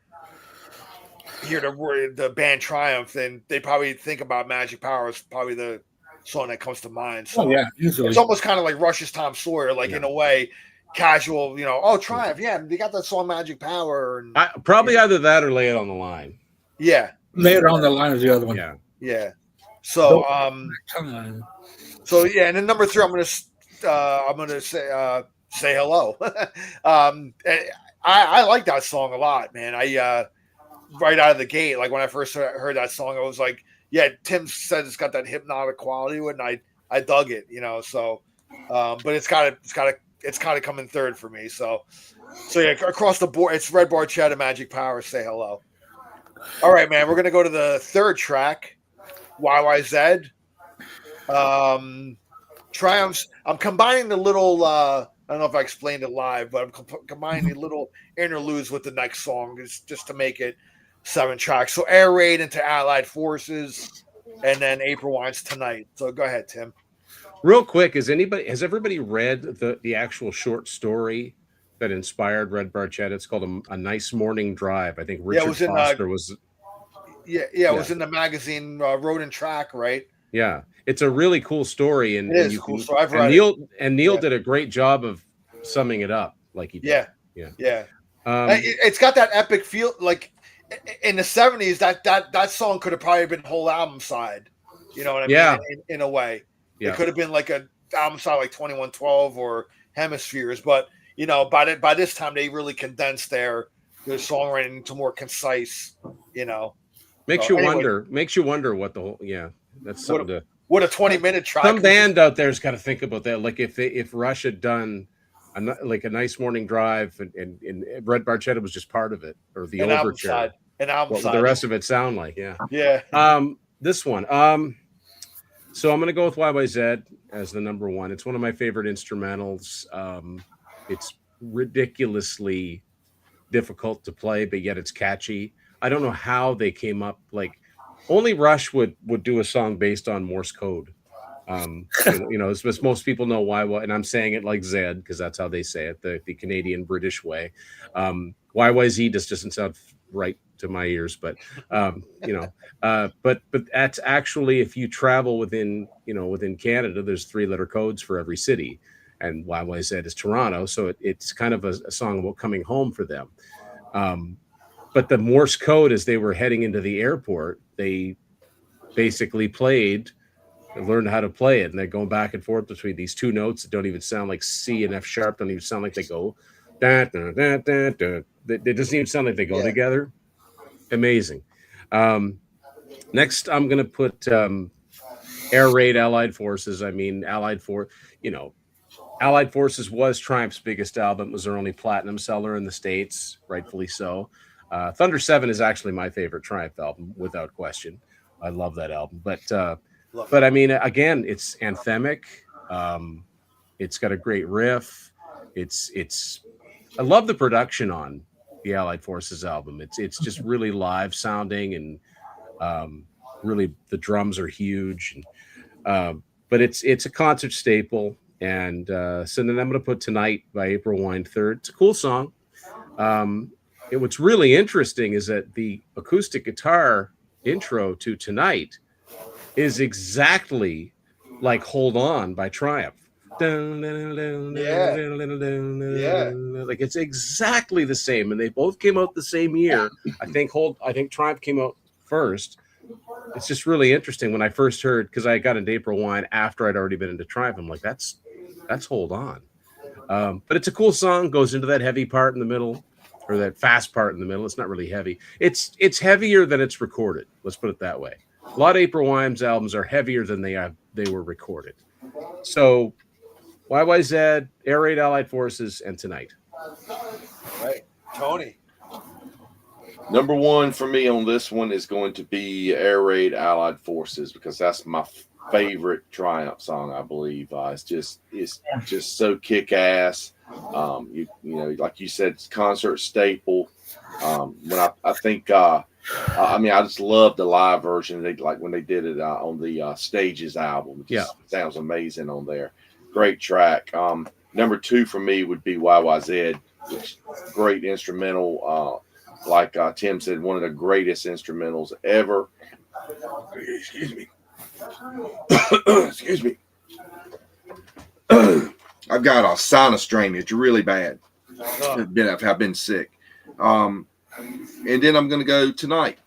hear the band Triumph, then they probably think about Magic Power as probably the song that comes to mind. So easily. It's almost kind of like Rush's Tom Sawyer, like in a way, casual. Triumph, they got that song Magic Power. And, probably either that or Lay It on the Line. Yeah, Lay It on the Line is the other one. Yeah. So and then number 3, I'm gonna say hello. I like that song a lot, man. I right out of the gate, like when I first heard that song, I was like, yeah, Tim said it's got that hypnotic quality, and I dug it, So, but it's kind of coming third for me. So yeah, across the board, it's Red Barchetta, Magic Power, Say Hello. All right, man, we're gonna go to the third track, YYZ. Triumphs. I'm combining the little. I don't know if I explained it live, but I'm combining the little interludes with the next song just to make it 7 tracks. So Air Raid into Allied Forces, and then April Wines Tonight. So go ahead, Tim. Real quick, has everybody read the actual short story that inspired Red Barchetta? It's called a Nice Morning Drive. I think Richard Foster was. It was in the magazine Road and Track, right? Yeah, it's a really cool story, and it is cool. So I've read it. Neil did a great job of summing it up, like he did. Yeah. It's got that epic feel, like in the 70s. That song could have probably been whole album side. You know what I mean? In a way, it could have been like an album side, like 2112 or Hemispheres. But by this time, they really condensed their songwriting into more concise. Makes you wonder what the whole That's something what a 20-minute track. Some band out there's got to think about that. Like if Rush had done a Nice Morning Drive and Red Barchetta was just part of it, or the overture, what would the rest of it sound like? This one. So I'm going to go with YYZ as the number 1. It's one of my favorite instrumentals. It's ridiculously difficult to play, but yet it's catchy. I don't know how they came up, like only Rush would do a song based on Morse code. As most people know why, and I'm saying it like Zed because that's how they say it, the Canadian British way. YYZ just doesn't sound right to my ears, but but that's actually, if you travel within Canada, there's 3-letter codes for every city, and YYZ is Toronto, so it's kind of a song about coming home for them. But the Morse code, as they were heading into the airport, they basically played I learned how to play it, and they're going back and forth between these two notes that don't even sound like C and F sharp. Don't even sound like they go. Da, da, da, da, da. It doesn't even sound like they go together. Amazing. Next, I'm going to put Air Raid Allied Forces. I mean, Allied Forces was Triumph's biggest album. It was their only platinum seller in the States, rightfully so. Thunder 7 is actually my favorite Triumph album, without question. I love that album. But I mean, again, it's anthemic. It's got a great riff. I love the production on the Allied Forces album. It's just really live sounding, and really the drums are huge. And but it's a concert staple. And so then I'm going to put Tonight by April Wine Third. It's a cool song. What's really interesting is that the acoustic guitar intro to Tonight is exactly like Hold On by Triumph. Yeah. Like it's exactly the same, and they both came out the same year. I think Triumph came out first. It's just really interesting when I first heard, because I got into April Wine after I'd already been into Triumph. I'm like, that's Hold On. But it's a cool song, goes into that heavy part in the middle, or that fast part in the middle. It's not really heavy. It's heavier than it's recorded. Let's put it that way. A lot of April Wine's albums are heavier than they were recorded. So YYZ, Air Raid Allied Forces, and Tonight. All right. Tony. Number one for me on this one is going to be Air Raid Allied Forces, because that's my favorite Triumph song, I believe. It's just so kick ass. You know, like you said, it's concert staple. When I think, I mean, I just love the live version. They like when they did it on the Stages album. It just sounds amazing on there. Great track. Number two for me would be YYZ, which great instrumental. Like Tim said, one of the greatest instrumentals ever. Excuse me. Excuse me. I've got a sinus strain. It's really bad. I've been sick. And then I'm going to go Tonight.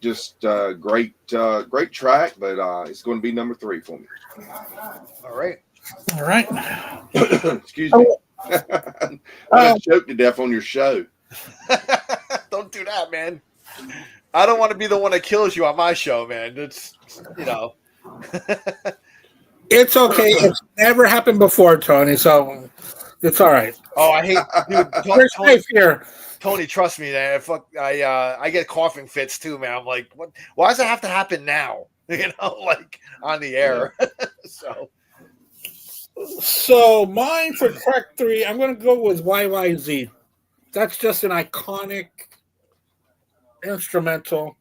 Just great track, but it's going to be number 3 for me. All right. Excuse me. I'm going to choke to death on your show. Don't do that, man. I don't want to be the one that kills you on my show, man. It's, you know. It's okay. It's never happened before, Tony, so it's all right. Oh, I hate, dude. We're safe here. Tony, trust me, man. I get coughing fits too, man. I'm like, what? Why does it have to happen now? You know, like on the air. So mine for track 3, I'm going to go with YYZ. That's just an iconic instrumental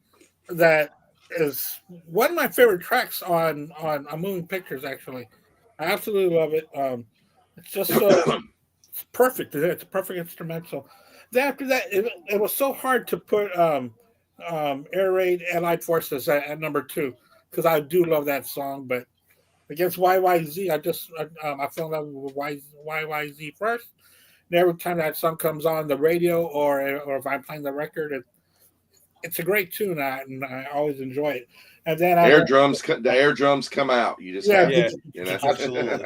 that is one of my favorite tracks on Moving Pictures. Actually, I absolutely love it. It's just so it's perfect. It's a perfect instrumental. Then after that, it was so hard to put Air Raid Allied Forces at number 2, because I do love that song. But against YYZ, I fell in love with YYZ first. And every time that song comes on the radio or if I'm playing the record, it's a great tune, and I always enjoy it. And then the air drums come out. You just have to, you know? Absolutely.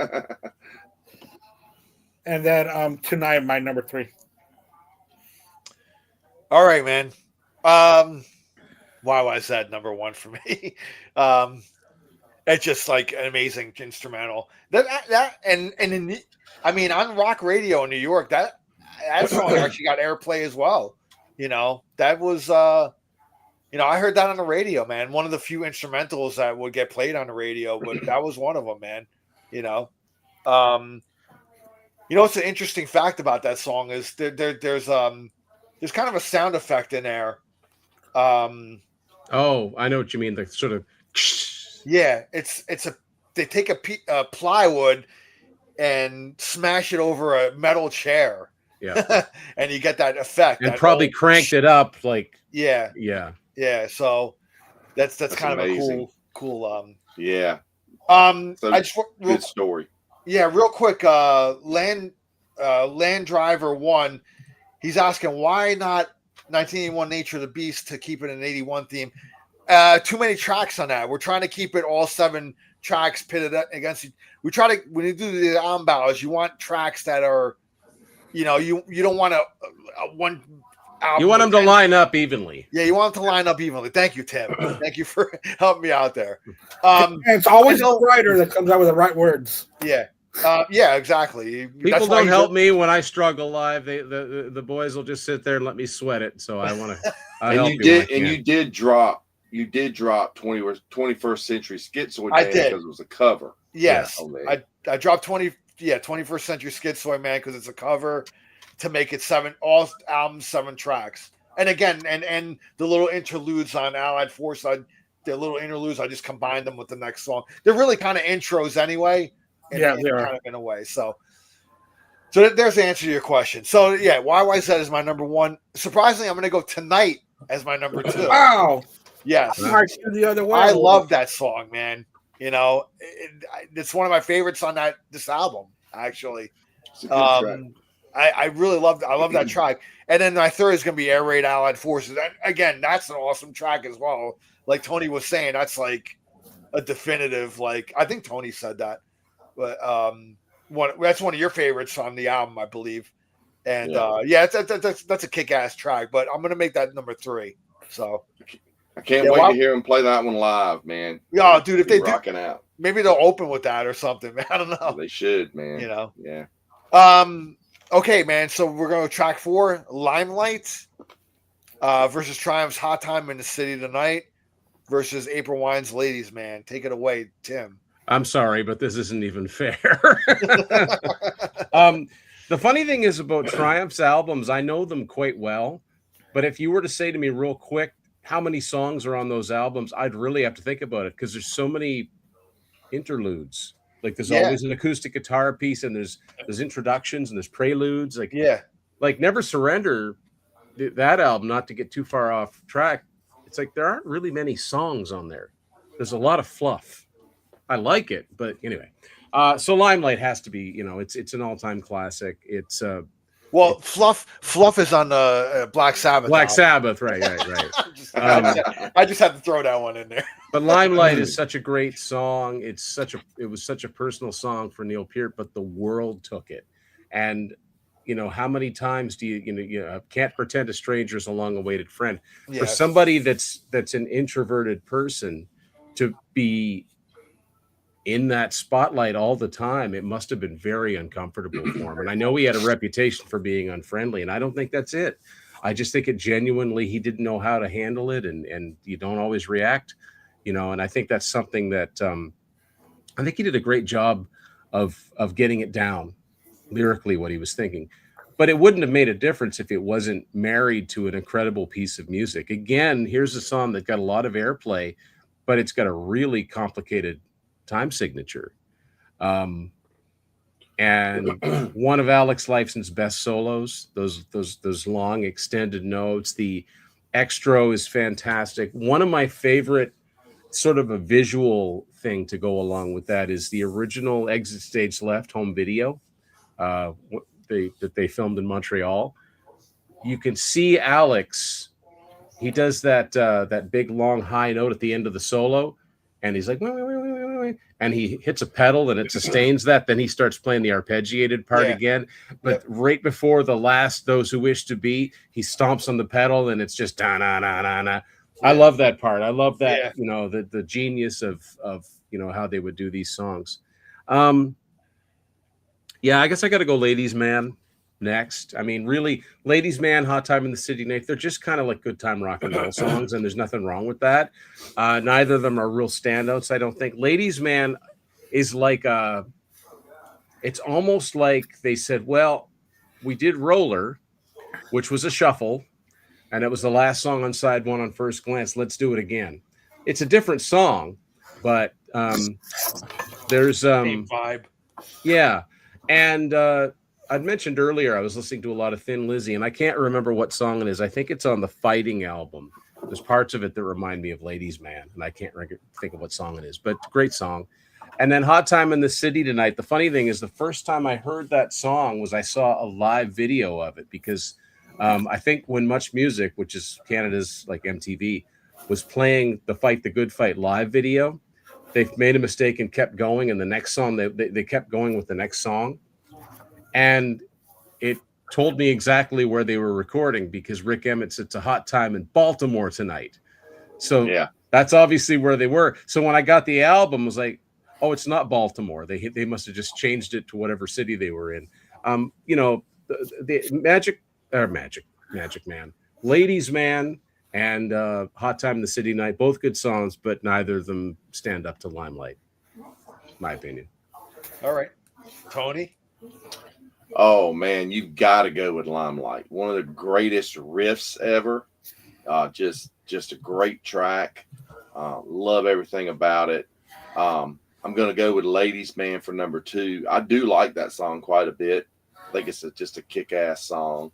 And then Tonight, my number 3. All right, man. Why is that number 1 for me? It's just like an amazing instrumental. I mean, on rock radio in New York, that song actually got airplay as well. You know, that was, I heard that on the radio, man. One of the few instrumentals that would get played on the radio, but that was one of them, man. You know, what's an interesting fact about that song is there's kind of a sound effect in there. Oh, I know what you mean. The sort of. Yeah, they take a plywood and smash it over a metal chair. Yeah. And you get that effect. And probably cranked it up like. Yeah. Yeah. Yeah. So that's kind amazing. of a cool. Yeah. So good story. Yeah, real quick. Land Driver 1. He's asking why not 1981 Nature of the Beast to keep it an 81 theme. Too many tracks on that. We're trying to keep it all 7 tracks pitted against. We try to when you do the album battles, you want tracks that are, you don't want a one. You want them to line up evenly. Yeah, you want them to line up evenly. Thank you, Tim. Thank you for helping me out there. And it's always the writer that comes out with the right words. Yeah. Yeah, exactly. People don't help me when I struggle live. The boys will just sit there and let me sweat it. So I want to. You did drop 21st Century Schizoid Man because it was a cover. Yes, yeah, I dropped 21st Century Schizoid Man because it's a cover to make it all albums 7 tracks. And again, and the little interludes on Allied Force, the little interludes, I just combined them with the next song. They're really kind of intros anyway. Kind of in a way. So there's the answer to your question. So yeah, YYZ is my number 1. Surprisingly, I'm going to go Tonight as my number 2. Wow. Yes. The other way. I love that song, man. It's one of my favorites on this album, actually. I really love that track. And then my third is going to be Air Raid Allied Forces. And again, that's an awesome track as well. Like Tony was saying, that's like a definitive, like, I think Tony said that. But that's one of your favorites on the album, I believe. And that's a kick-ass track. But I'm going to make that number 3. So I can't wait to hear him play that one live, man. Yeah, dude, if they do, rocking out. Maybe they'll open with that or something, man. I don't know. They should, man. Yeah. Okay, man. So we're going to track 4, Limelight versus Triumph's Hot Time in the City Tonight versus April Wine's Ladies Man. Take it away, Tim. I'm sorry, but this isn't even fair. The funny thing is about Triumph's albums, I know them quite well, but if you were to say to me real quick how many songs are on those albums, I'd really have to think about it because there's so many interludes. Like there's always an acoustic guitar piece, and there's introductions and there's preludes. Like Never Surrender, that album. Not to get too far off track, it's like there aren't really many songs on there. There's a lot of fluff. I like it, but anyway. So Limelight has to be, it's an all-time classic. It's Fluff is on the Black Sabbath. Sabbath, right. I just had to throw that one in there. But Limelight is such a great song. It was such a personal song for Neil Peart, but the world took it. And how many times do you can't pretend a stranger's a long-awaited friend. Yes. For somebody that's an introverted person to be in that spotlight all the time, it must have been very uncomfortable for him. And I know he had a reputation for being unfriendly, and I don't think that's it. I just think he didn't know how to handle it, and you don't always react, and I think that's something that I think he did a great job of getting it down lyrically, what he was thinking. But it wouldn't have made a difference if it wasn't married to an incredible piece of music. Again, here's a song that got a lot of airplay, but it's got a really complicated time signature, and one of Alex Lifeson's best solos. Those long extended notes. The extra is fantastic. One of my favorite sort of a visual thing to go along with that is the original Exit Stage Left home video that they filmed in Montreal. You can see Alex. He does that big long high note at the end of the solo, and he's like, wait, and he hits a pedal and it sustains that. Then he starts playing the arpeggiated part again. But right before the last "Those Who Wish to Be," he stomps on the pedal and it's just da na na na na. I love that part. I love that the genius of how they would do these songs. I guess I got to go Ladies Man next. I mean, really, Ladies Man, Hot Time in the City Tonight, they're just kind of like good time rock and roll songs, and there's nothing wrong with that. Neither of them are real standouts, I don't think. Ladies Man is like it's almost like they said, well, we did Roller, which was a shuffle, and it was the last song on side 1 on First Glance. Let's do it again. It's a different song, but there's same vibe. Yeah. And I'd mentioned earlier I was listening to a lot of Thin Lizzy, and I can't remember what song it is. I think it's on the Fighting album. There's parts of it that remind me of Ladies Man, and I can't think of what song it is, but great song. And then Hot Time in the City Tonight. The funny thing is the first time I heard that song was I saw a live video of it because I think when Much Music, which is Canada's like MTV, was playing the Fight the Good Fight live video, they've made a mistake and kept going, and the next song they kept going with the next song, and it told me exactly where they were recording, because Rick Emmett said it's a hot time in Baltimore tonight. So Yeah. that's obviously where they were. So when I got the album, I was like, oh, it's not Baltimore. They must have just changed it to whatever city they were in. You know, the Magic Man, Ladies Man, and Hot Time in the City Night, both good songs, but neither of them stand up to Limelight, my opinion. All right, Tony. Oh man, you've got to go with Limelight. One of the greatest riffs ever. Just a great track. Love everything about it. I'm going to go with Ladies Man for number 2. I do like that song quite a bit. I think it's just a kick-ass song.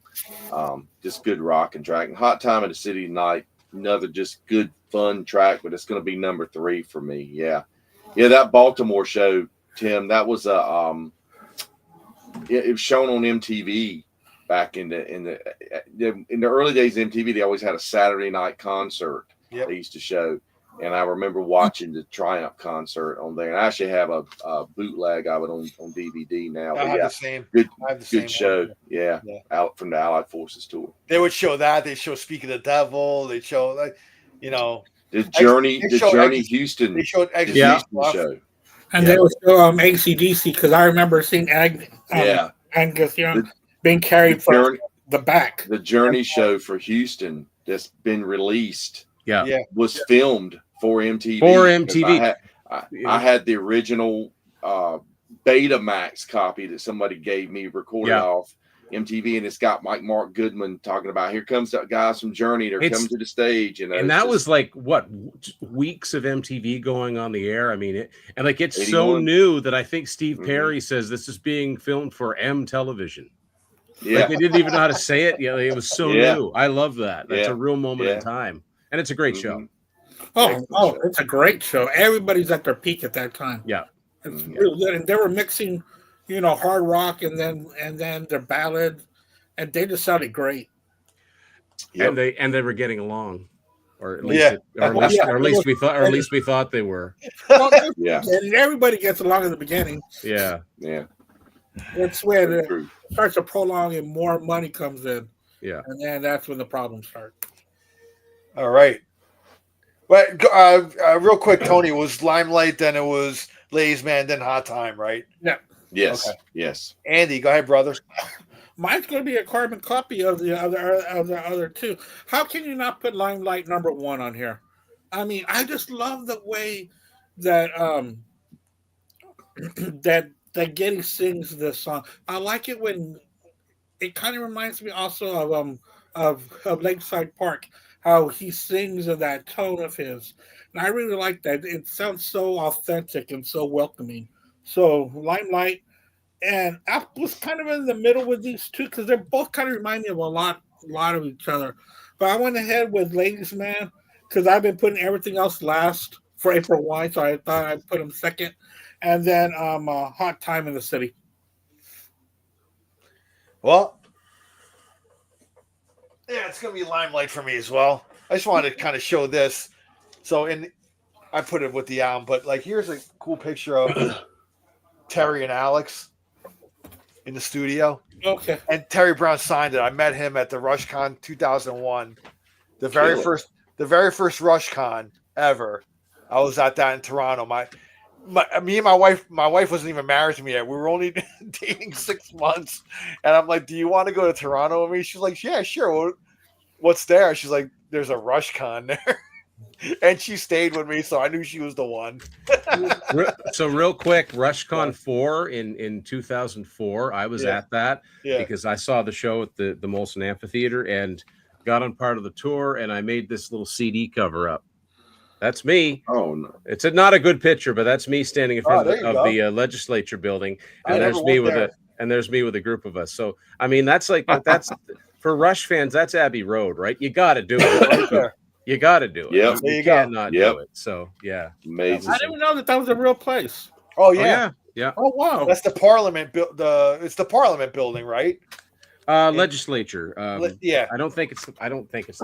Just good rock and track. And Hot Time in the City Night, another just good, fun track, but it's going to be number 3 for me. Yeah. That Baltimore show, Tim, that was it was shown on MTV back in the early days of MTV. They always had a Saturday night concert. They used to show. And I remember watching the Triumph concert on there. And I actually have a bootleg of it on DVD now. I have the same. Good show. One. Yeah. Out from the Allied Forces tour. They would show that. They show Speak of the Devil. They show, like, you know. The Journey Houston. They showed Houston show. And they would show AC/DC, because I remember seeing Angus Young being carried from the back. The Journey show for Houston that's been released. Was filmed for MTV. I had the original Betamax copy that somebody gave me recorded off MTV, and it's got Mark Goodman talking about, here comes the guys from Journey, they're coming to the stage, and that was like what, weeks of MTV going on the air. I mean, it's 81. So new that I think Steve Perry says this is being filmed for M Television. They didn't even know how to say it. It was so new. I love that. That's a real moment in time, and it's a great show. It's a great show. Everybody's at their peak at that time. It's really good, and they were mixing, hard rock and then their ballad, and they just sounded great. And they were getting along, or at least we thought they were. Well, and everybody gets along in the beginning. Yeah. That's where it starts to prolong and more money comes in. Yeah, and then that's when the problems start. All right. But real quick, Tony, it was Limelight, then it was Ladies Man, then Hot Time, right? Yeah. Yes. Okay. Yes. Andy, go ahead, brother. Mine's going to be a carbon copy of the other two. How can you not put Limelight number 1 on here? I mean, I just love the way that that Getty sings this song. I like it when it kind of reminds me also of Lakeside Park, how he sings in that tone of his. And I really like that. It sounds so authentic and so welcoming. So Limelight, and I was kind of in the middle with these two because they're both kind of remind me of a lot of each other. But I went ahead with Ladies Man because I've been putting everything else last for April Wine, so I thought I'd put them second. And then Hot Time in the City. Well, yeah, it's going to be Limelight for me as well. I just wanted to kind of show this. So I put it with the album, but like here's a cool picture of Terry and Alex in the studio. Okay. And Terry Brown signed it. I met him at the RushCon 2001. The very first RushCon ever. I was at that in Toronto. Me and my wife wasn't even married to me yet. We were only dating 6 months. And I'm like, do you want to go to Toronto with me? She's like, yeah, sure. Well, what's there? She's like, there's a RushCon there. And she stayed with me, so I knew she was the one. So real quick, RushCon 4 in 2004, I was at that because I saw the show at the Molson Amphitheater and got on part of the tour, and I made this little CD cover up. That's me. Oh no! It's not a good picture, but that's me standing in front of the legislature building, and there's me with a group of us. So I mean, that's for Rush fans. That's Abbey Road, right? You got to do it. Right? You got to do it. Yeah, you can't not do it. So yeah, amazing. I didn't know that was a real place. Oh yeah. Oh wow, that's the Parliament. It's the Parliament building, right? Legislature. I don't think it's.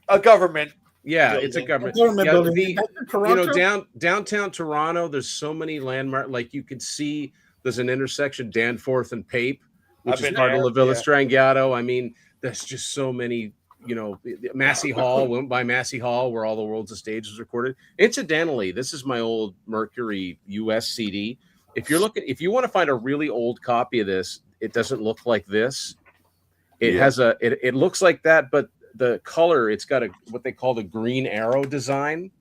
A government Yeah, building. it's a government. Government Yeah, building. the, That's in Toronto? downtown Toronto, there's so many landmark. Like you could see, there's an intersection, Danforth and Pape, which I've is been part of there, La Villa yeah. Strangiato. I mean, there's just so many. You know, Massey Hall. Went by Massey Hall, where all the World's a Stage was recorded. Incidentally, this is my old Mercury US CD. If you want to find a really old copy of this, it doesn't look like this. It has it looks like that, but the color, it's got what they call the green arrow design.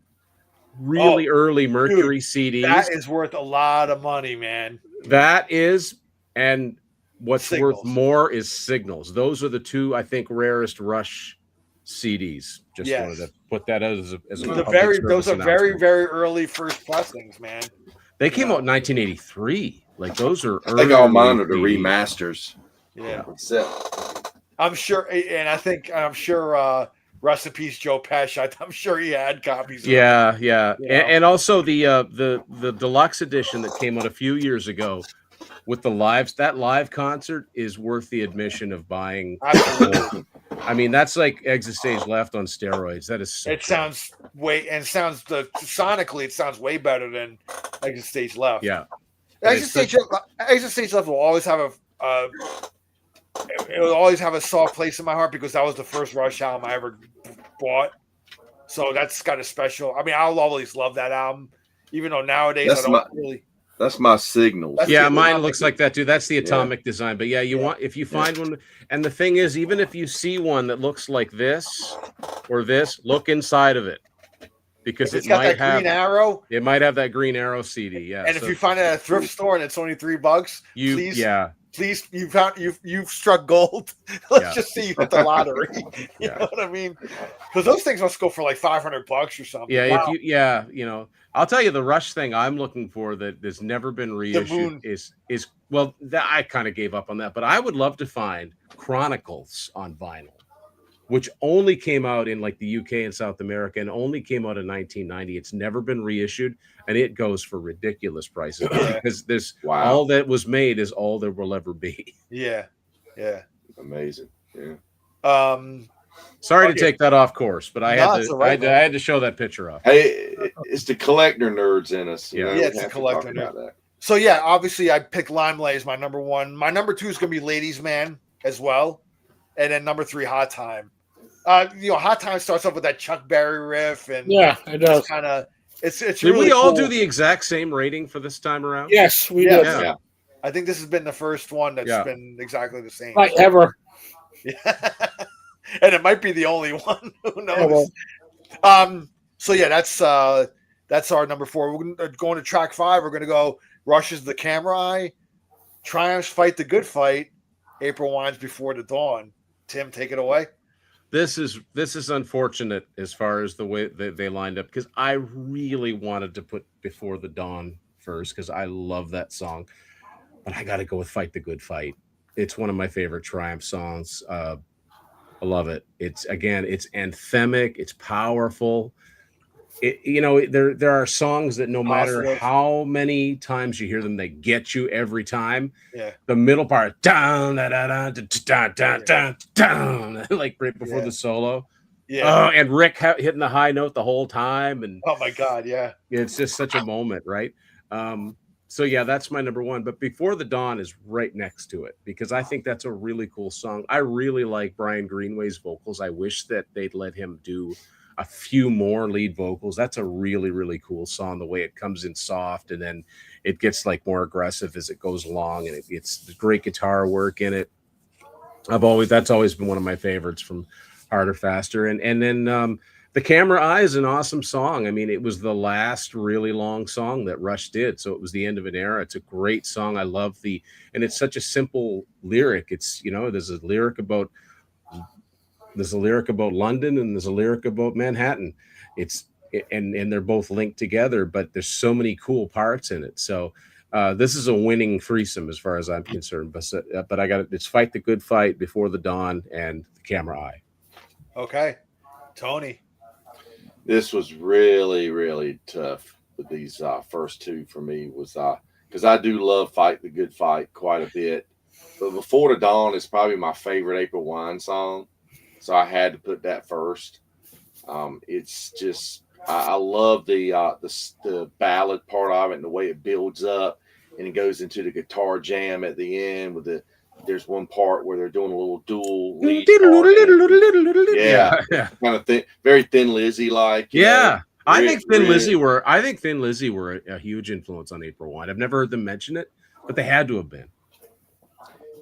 Really early Mercury CDs. That is worth a lot of money, man. That is, and what's Signals. worth more is Signals. Those are the two, I think, rarest Rush CDs. Just wanted to put that out as a those are very, very early first pressings, man. They came out in 1983. Like those are I think all mine are the remasters. Yeah. So, I'm sure, and I'm sure rest in peace, Joe Pesci. I'm sure he had copies of Yeah. You know? And also the deluxe edition that came out a few years ago with the that live concert is worth the admission of buying. I mean, that's like Exit Stage Left on steroids. That is so it sounds sonically, it sounds way better than Exit Stage Left. Yeah. Exit Stage Left will always have it will always have a soft place in my heart because that was the first Rush album I ever bought. So that's got a special. I mean, I'll always love that album, even though nowadays I don't really. That's my Signals. Yeah, mine looks like that too. That's the atomic design. But yeah, want if you find one, and the thing is, even if you see one that looks like this or this, look inside of it because it might have green arrow. It might have that green arrow CD. Yeah, and if you find it at a thrift store and it's only $3, please, you've struck gold. Let's just see you hit the lottery. You know what I mean? Because those things must go for like $500 or something. Yeah, wow. You know, I'll tell you the Rush thing I'm looking for that has never been reissued is well, that I kind of gave up on that, but I would love to find Chronicles on vinyl, which only came out in like the UK and South America and only came out in 1990. It's never been reissued, and it goes for ridiculous prices because all that was made is all there will ever be. Yeah. Amazing. Yeah. Sorry to take that off course, but I had to show that picture off. Hey, it's the collector nerds in us. Yeah, it's the collector nerd. So yeah, obviously I picked Limelight as my number one. My number two is gonna be Ladies Man as well, and then number three, Hot Time. Hot Time starts off with that Chuck Berry riff, and it does. It's kind of it's. Did really we all cool. Do the exact same rating for this time around? Yes, we did. Yeah. I think this has been the first one that's been exactly the same. Like ever. Yeah. And it might be the only one. Who knows? Yeah, so yeah, that's our number four. We're going to track 5. We're going to go Rush's The Camera Eye, Triumph's Fight the Good Fight, April Wine's Before the Dawn. Tim, take it away. This is unfortunate as far as the way that they lined up because I really wanted to put Before the Dawn first because I love that song, but I got to go with Fight the Good Fight. It's one of my favorite Triumph songs. I love it. It's anthemic. It's powerful. There are songs that no matter how many times you hear them, they get you every time. Yeah. The middle part, down, da, da, da, da, da, da, down, like right before the solo. Yeah. And Rick hitting the high note the whole time, and oh my God, yeah. It's just such a moment, right? So yeah, that's my number one. But Before the Dawn is right next to it because I think that's a really cool song. I really like Brian Greenway's vocals. I wish that they'd let him do a few more lead vocals. That's a really, really cool song. The way it comes in soft and then it gets like more aggressive as it goes along, and it's great guitar work in it. That's always been one of my favorites from Harder, Faster, and then The Camera Eye is an awesome song. I mean, it was the last really long song that Rush did, so it was the end of an era. It's a great song. I love and it's such a simple lyric. It's there's a lyric about London and there's a lyric about Manhattan. And they're both linked together, but there's so many cool parts in it. So this is a winning threesome as far as I'm concerned. But I got it. It's Fight the Good Fight, Before the Dawn, and The Camera Eye. Okay, Tony. This was really, really tough with these first two for me because I do love Fight the Good Fight quite a bit. But Before the Dawn is probably my favorite April Wine song. So I had to put that first. It's just I love the ballad part of it and the way it builds up and it goes into the guitar jam at the end with there's one part where they're doing a little dual lead part. Yeah, yeah. kind of thin, very Thin Lizzy like. Yeah. I Rick- think Thin Rick- Lizzy were a huge influence on April Wine. I've never heard them mention it, but they had to have been.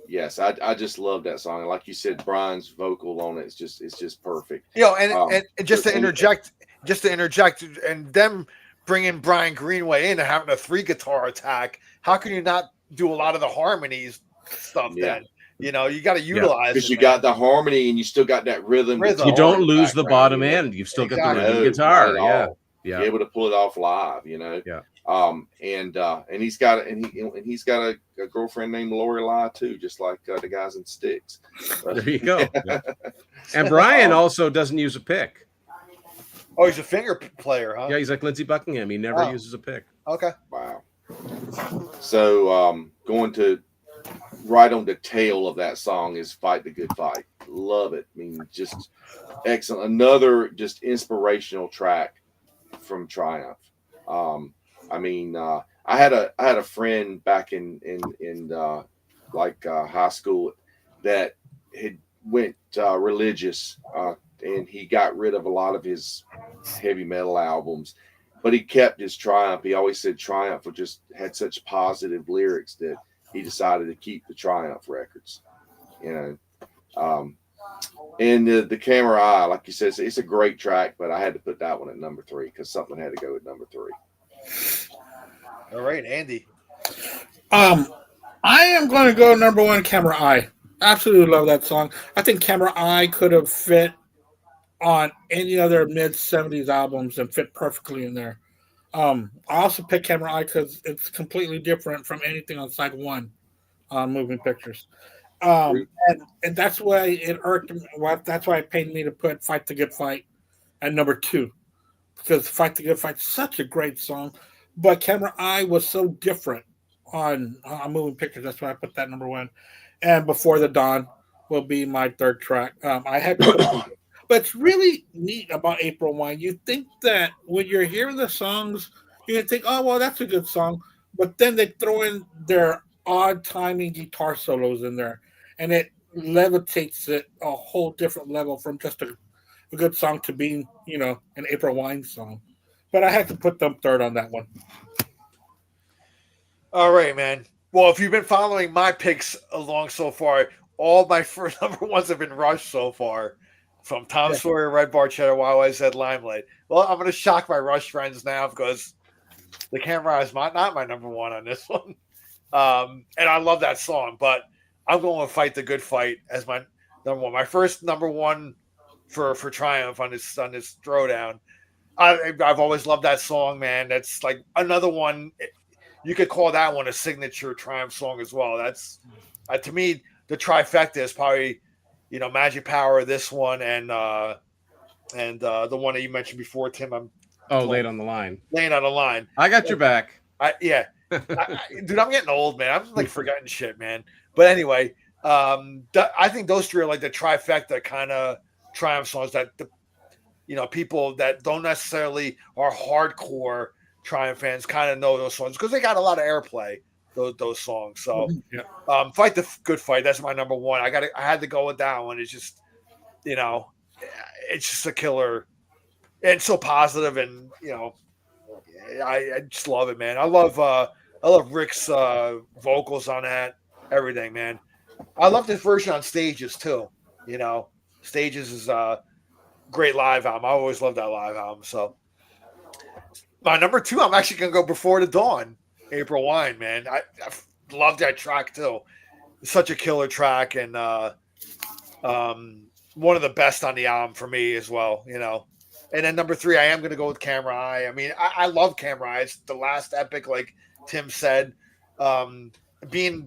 Yes, I just love that song. Like you said, Brian's vocal on it is just perfect. And just to interject, and them bringing Brian Greenway in and having a 3 guitar attack, how can you not do a lot of the harmonies stuff then? You got to utilize because it, you got the harmony and you still got that rhythm. Rhythm. You don't in lose the bottom background, end. You've still got Exactly. the rhythm No, guitar. not at Yeah. all. Yeah. Be able to pull it off live, Yeah. And he's got a girlfriend named Lorelei too, just like the guys in Styx. There you go. Yeah. And Brian also doesn't use a pick. Oh, he's a finger player, huh? Yeah, he's like Lindsey Buckingham. He never uses a pick. Okay. Wow. So going to right on the tail of that song is "Fight the Good Fight." Love it. I mean, just excellent. Another just inspirational track from Triumph. I had a friend back in high school that had went religious, and he got rid of a lot of his heavy metal albums, but he kept his Triumph. He always said Triumph just had such positive lyrics that he decided to keep the Triumph records, And the Camera Eye, like you said, it's a great track, but I had to put that one at number 3 because something had to go at number 3. All right, Andy. I am going to go number 1, Camera Eye. Absolutely love that song. I think Camera Eye could have fit on any other mid-70s albums and fit perfectly in there. I also picked Camera Eye because it's completely different from anything on side 1 on Moving Pictures. And that's why it irked me. That's why it pained me to put Fight the Good Fight at number 2. Because Fight the Good Fight is such a great song. But Camera Eye was so different on Moving Pictures. That's why I put that number 1. And Before the Dawn will be my 3rd track. I had to but it's really neat about April Wine. You think that when you're hearing the songs, you're going to think, oh, well, that's a good song. But then they throw in their odd timing guitar solos in there. And it levitates it a whole different level from just a good song to being, an April Wine song. But I had to put them 3rd on that one. All right, man. Well, if you've been following my picks along so far, all my first number 1s have been Rush so far. From Tom Sawyer, Red Bar, Cheddar, Wild West, said Limelight. Well, I'm going to shock my Rush friends now because the Camera Eye is not my number 1 on this one. And I love that song, but I'm going to Fight the Good Fight as my number 1. My first number 1 for Triumph on this Throwdown. I've always loved that song, man. That's like another one. You could call that one a signature Triumph song as well. That's to me the trifecta is probably Magic Power, this one, and the one that you mentioned before, Tim. Late on the Line. Laying on the Line. I got your back. Dude, I'm getting old, man. I'm like forgetting shit, man. But anyway, I think those 3 are like the trifecta kind of Triumph songs that people that don't necessarily are hardcore Triumph fans kind of know those songs because they got a lot of airplay. Those songs. So, Fight the Good Fight. That's my number 1. I had to go with that one. It's just, it's just a killer. And so positive, and I just love it, man. I love Rick's vocals on that. Everything, man. I love this version on Stages too. Stages is a great live album. I always love that live album. So, my number 2, I'm actually gonna go Before the Dawn. April Wine, man. I love that track too. It's such a killer track, and one of the best on the album for me as well. And then number 3, I am going to go with Camera Eye. I mean, I love Camera Eye. It's the last epic, like Tim said. Being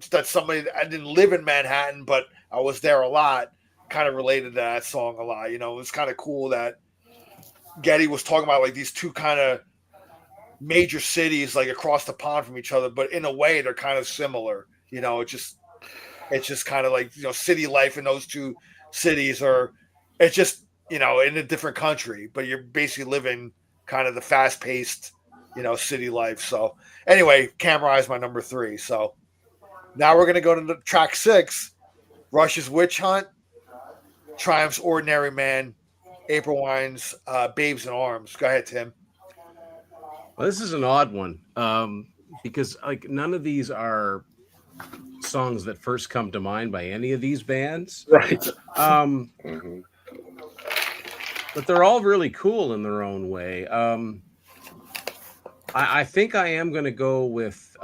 that somebody I didn't live in Manhattan, but I was there a lot, kind of related to that song a lot. It was kind of cool that Geddy was talking about like these 2 kind of major cities like across the pond from each other, but in a way they're kind of similar. It's just kind of like city life in those 2 cities, or it's just you know, in a different country, but you're basically living kind of the fast paced, you know, city life. So anyway, Camera Eye is my number 3. So now we're gonna go to the track 6, Rush's Witch Hunt, Triumph's Ordinary Man, April Wine's Babes in Arms. Go ahead, Tim. Well, this is an odd one because like none of these are songs that first come to mind by any of these bands. Right. Mhm. But they're all really cool in their own way. I think I am going to go with,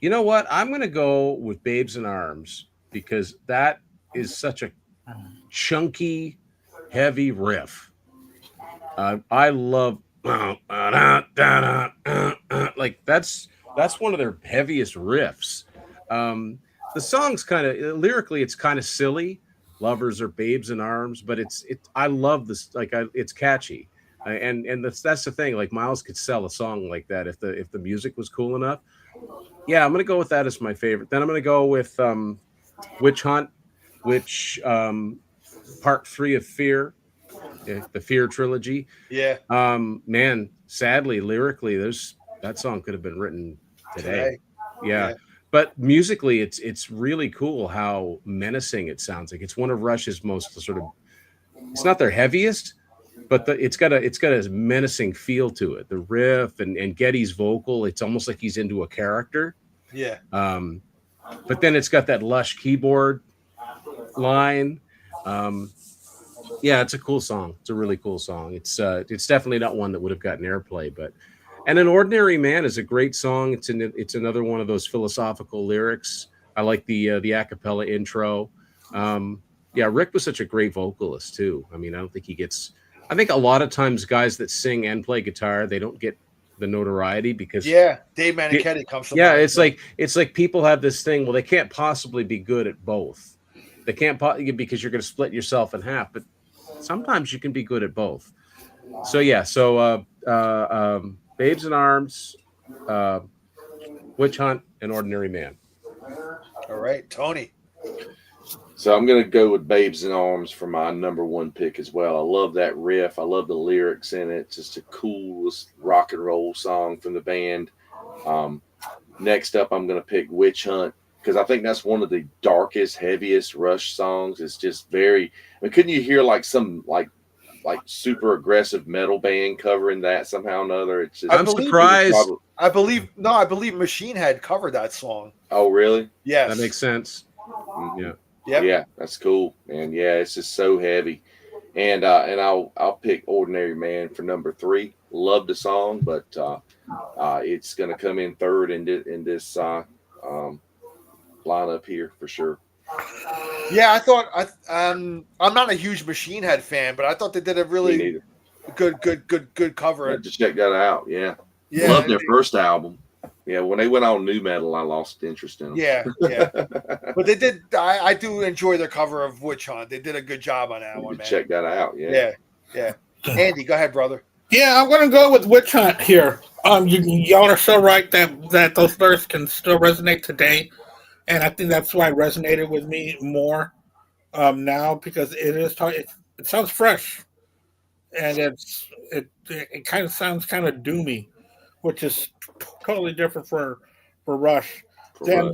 you know what? I'm going to go with Babes in Arms because that is such a chunky, heavy riff. I love like that's one of their heaviest riffs. The song's kind of lyrically, it's kind of silly. Lovers or babes in arms, but I love this. Like it's catchy, and that's the thing. Like Miles could sell a song like that if the music was cool enough. Yeah, I'm gonna go with that as my favorite. Then I'm gonna go with Witch Hunt, which part 3 of Fear, the Fear trilogy. Yeah. Man, sadly, lyrically, that song could have been written today. Yeah. But musically, it's really cool how menacing it sounds. Like it's one of Rush's most sort of. It's not their heaviest, but it's got a menacing feel to it. The riff and Geddy's vocal, it's almost like he's into a character. Yeah. But then it's got that lush keyboard line. Yeah, it's a cool song. It's a really cool song. It's definitely not one that would have gotten airplay, but. And An Ordinary Man is a great song. It's another one of those philosophical lyrics. I like the a cappella intro. Yeah, Rick was such a great vocalist too. I mean, I don't think he gets. I think a lot of times guys that sing and play guitar, they don't get the notoriety because Dave Manichetti comes from. Yeah, it's like people have this thing. Well, they can't possibly be good at both. They can't because you're going to split yourself in half. But sometimes you can be good at both. So yeah, Babes in Arms, Witch Hunt, and Ordinary Man. All right, Tony. So I'm going to go with Babes in Arms for my number 1 pick as well. I love that riff. I love the lyrics in it. It's just the coolest rock and roll song from the band. Next up, I'm going to pick Witch Hunt because I think that's one of the darkest, heaviest Rush songs. It's just very. I mean, couldn't you hear like some like super aggressive metal band covering that somehow or another? It's just, I'm surprised. I believe Machine Head covered that song. Oh, really? Yes. That makes sense. Mm-hmm. Yeah. Yep. Yeah, that's cool. And yeah, it's just so heavy. And I'll pick Ordinary Man for number 3. Love the song, but it's going to come in third in this lineup here for sure. Yeah, I thought I'm not a huge Machine Head fan, but I thought they did a really good cover. To check that out. Yeah. Yeah, love their first album. Yeah, when they went on new metal, I lost interest in them. Yeah. But they did. I do enjoy their cover of Witch Hunt. They did a good job on that one, man. Check that out. Yeah. Andy, go ahead, brother. Yeah, I'm gonna go with Witch Hunt here. Y'all are so right that those lyrics can still resonate today, and I think that's why it resonated with me more now because it sounds fresh, and it kind of sounds kind of doomy, which is totally different for Rush. Then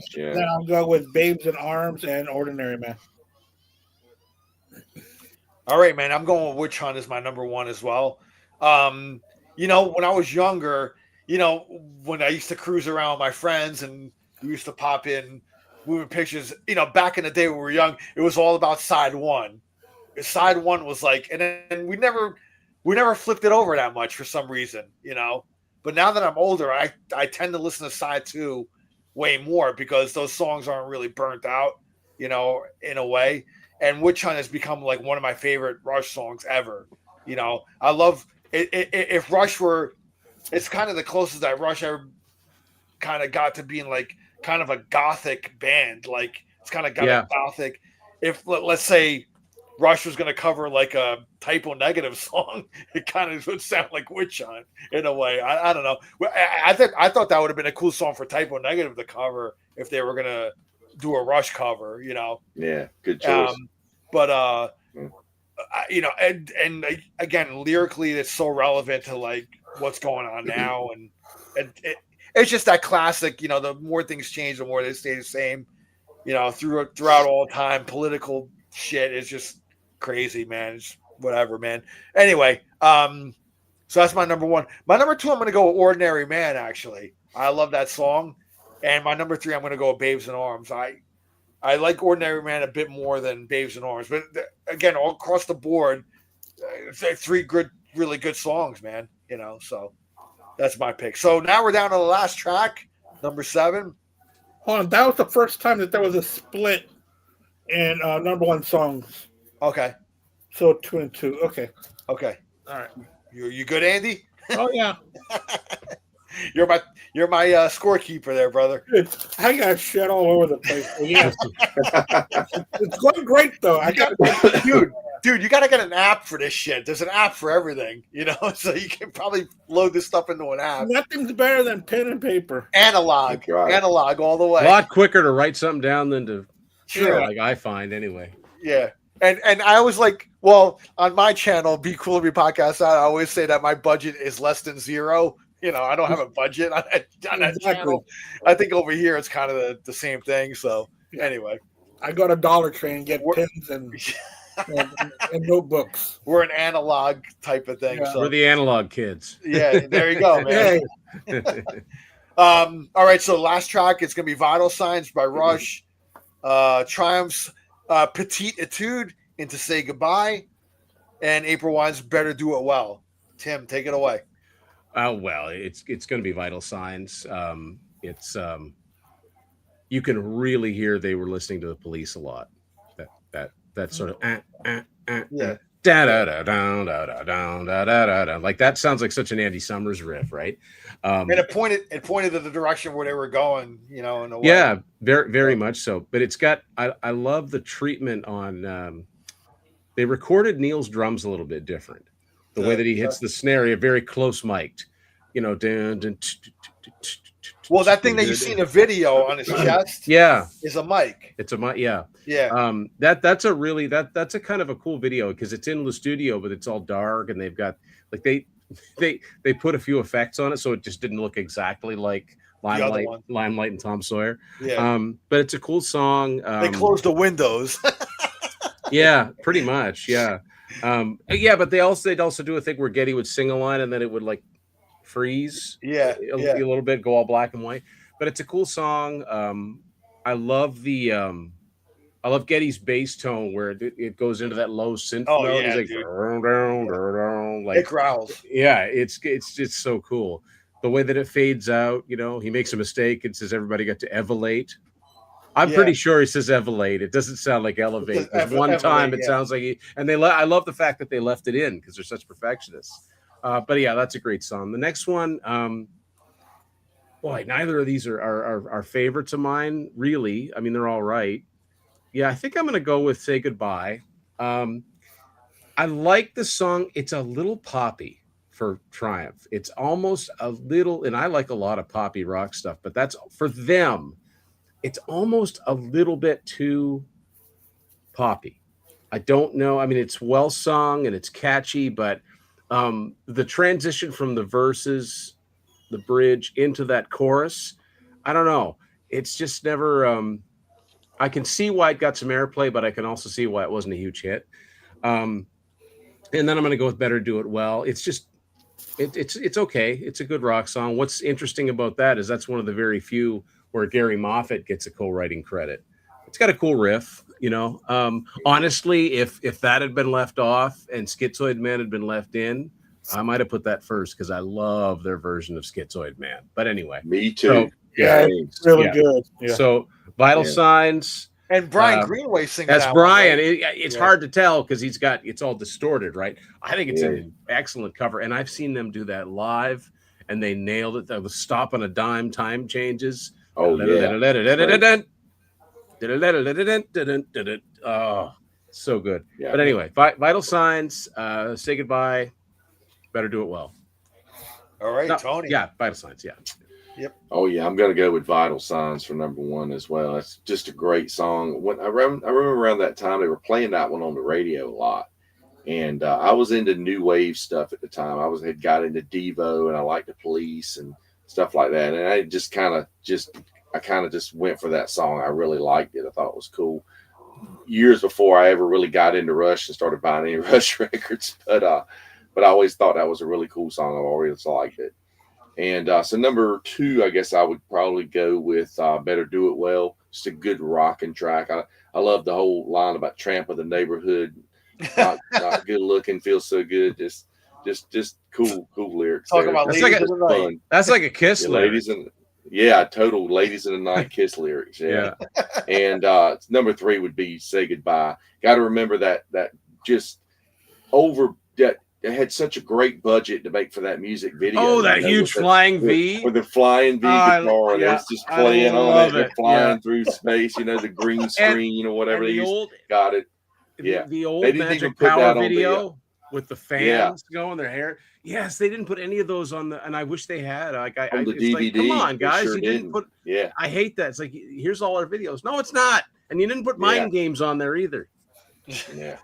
I'll go with Babes in Arms and Ordinary Man. All right, man. I'm going with Witch Hunt as my number 1 as well. You know, when I was younger, you know, when I used to cruise around with my friends and we used to pop in moving pictures, you know, back in the day when we were young, it was all about side 1. Side 1 was like, and then we never flipped it over that much for some reason, you know. But now that I'm older, I tend to listen to side 2 way more because those songs aren't really burnt out, you know, in a way. And Witch Hunt has become like one of my favorite Rush songs ever. You know, I love it. If Rush were, it's kind of the closest that Rush ever kind of got to being like kind of a gothic band. Like it's kind of got a gothic. If let's say Rush was going to cover like a Typo Negative song, it kind of would sound like Witch Hunt in a way. I don't know. I thought that would have been a cool song for Typo Negative to cover if they were going to do a Rush cover, you know. Yeah, good choice. But you know, and again, lyrically, it's so relevant to like what's going on now, and it's just that classic. You know, the more things change, the more they stay the same. You know, throughout all time, political shit is just crazy, man. It's whatever, man. Anyway, so that's my number one. My number two, I'm going to go with Ordinary Man. Actually, I love that song, and my number three, I'm going to go with Babes in Arms. I like Ordinary Man a bit more than Babes in Arms, but again, all across the board, three really good songs, man. You know, so that's my pick. So now we're down to the last track, number 7. Hold on, that was the first time that there was a split in number one songs. Okay. So 2 and 2. Okay. Okay. All right. You good, Andy? Oh yeah. You're my scorekeeper there, brother. I got shit all over the place. Yeah. It's going great though. Dude, you gotta get an app for this shit. There's an app for everything, you know, so you can probably load this stuff into an app. Nothing's better than pen and paper. Analog all the way. A lot quicker to write something down than to Sure. like I find anyway. Yeah. And I was like, well, on my channel, Be Cool to Be Podcast, I always say that my budget is less than 0. You know, I don't have a budget on that channel. I think over here it's kind of the same thing. So anyway, I go to Dollar Tree and get pens and notebooks. We're an analog type of thing. Yeah. So We're the analog kids. yeah, there you go, man. All right, so last track, it's gonna be Vital Signs by Rush. Triumph's Petite Etude into Say Goodbye, and April Wine's Better Do It Well. Tim, take it away. Well, it's going to be Vital Signs. You can really hear they were listening to the Police a lot. That sort of Yeah. da da da da da da da da da. Like that sounds like such an Andy Summers riff, right? And it pointed to the direction where they were going, you know, in a way. Yeah, very much so. But it's got I love the treatment on. They recorded Neil's drums a little bit different. The way that he hits the snare, very close mic'd, you know. Well, that thing that you see in the video on his chest, is a mic. It's a mic, yeah. That's a kind of a cool video because it's in the studio, but it's all dark, and they've got like they put a few effects on it, so it just didn't look exactly like Limelight and Tom Sawyer. Yeah. But it's a cool song. They closed the windows. Yeah, pretty much. Yeah. But they'd also do a thing where Geddy would sing a line and then it would like freeze a little bit, go all black and white. But it's a cool song. I love Geddy's bass tone where it goes into that low synth note. Yeah, it's like it growls. Yeah, it's just so cool. The way that it fades out, you know, he makes a mistake and says everybody got to evolate. I'm pretty sure he says evolate. It doesn't sound like elevate. One time it sounds like I love the fact that they left it in because they're such perfectionists. But yeah, that's a great song. The next one, boy, neither of these are favorites of mine, really. I mean, they're all right. Yeah, I think I'm going to go with Say Goodbye. I like the song. It's a little poppy for Triumph. It's almost a little, and I like a lot of poppy rock stuff, but that's for them. It's almost a little bit too poppy. I don't know. I mean, it's well sung and it's catchy, but the transition from the verses, the bridge into that chorus, I don't know. It's just never. I can see why it got some airplay, but I can also see why it wasn't a huge hit. And then I'm going to go with Better Do It Well. It's just, it's okay. It's a good rock song. What's interesting about that is that's one of the very few where Gary Moffat gets a co-writing credit. It's got a cool riff, you know. Honestly, if that had been left off and Schizoid Man had been left in, I might have put that first because I love their version of Schizoid Man. But anyway. Me too. So, it's really good. Yeah. So Vital Signs. And Brian Greenway sings that's that Brian. one, right? It's hard to tell because it's all distorted, right? I think it's an excellent cover. And I've seen them do that live and they nailed it. The stop on a dime time changes. Oh, so good. Yeah. But anyway, Vital Signs, Say Goodbye, Better Do It Well. All right, Tony. Yeah, Vital Signs, yeah. Yep. Oh yeah, I'm gonna go with Vital Signs for number one as well. That's just a great song. When I remember around that time they were playing that one on the radio a lot, and I was into new wave stuff at the time. Had got into Devo, and I liked the Police and stuff like that. And I just kind of just went for that song. I really liked it. I thought it was cool. Years before I ever really got into Rush and started buying any Rush records, but I always thought that was a really cool song. I've always liked it. And so number two, I guess I would probably go with Better Do It Well. Just a good rocking track. I love the whole line about tramp of the neighborhood. Not good looking, feels so good. Just cool lyrics. Talking about That's ladies like of the night. fun. That's like a Kiss lyric. Total Ladies in the Night Kiss lyrics. Yeah. Yeah. And number three would be Say Goodbye. Got to remember that just over that. It had such a great budget to make for that music video. Oh, that huge flying V with the flying V guitar, and it's just playing on it, flying through space. The green screen or whatever they used. Got it. Yeah, the old Magic Power video with the fans going, their hair. Yes, they didn't put any of those on the, and I wish they had. Like on the DVD. Like, come on, guys, you didn't put. Yeah, I hate that. It's like, here's all our videos. No, it's not, and you didn't put Mind Games on there either. Yeah.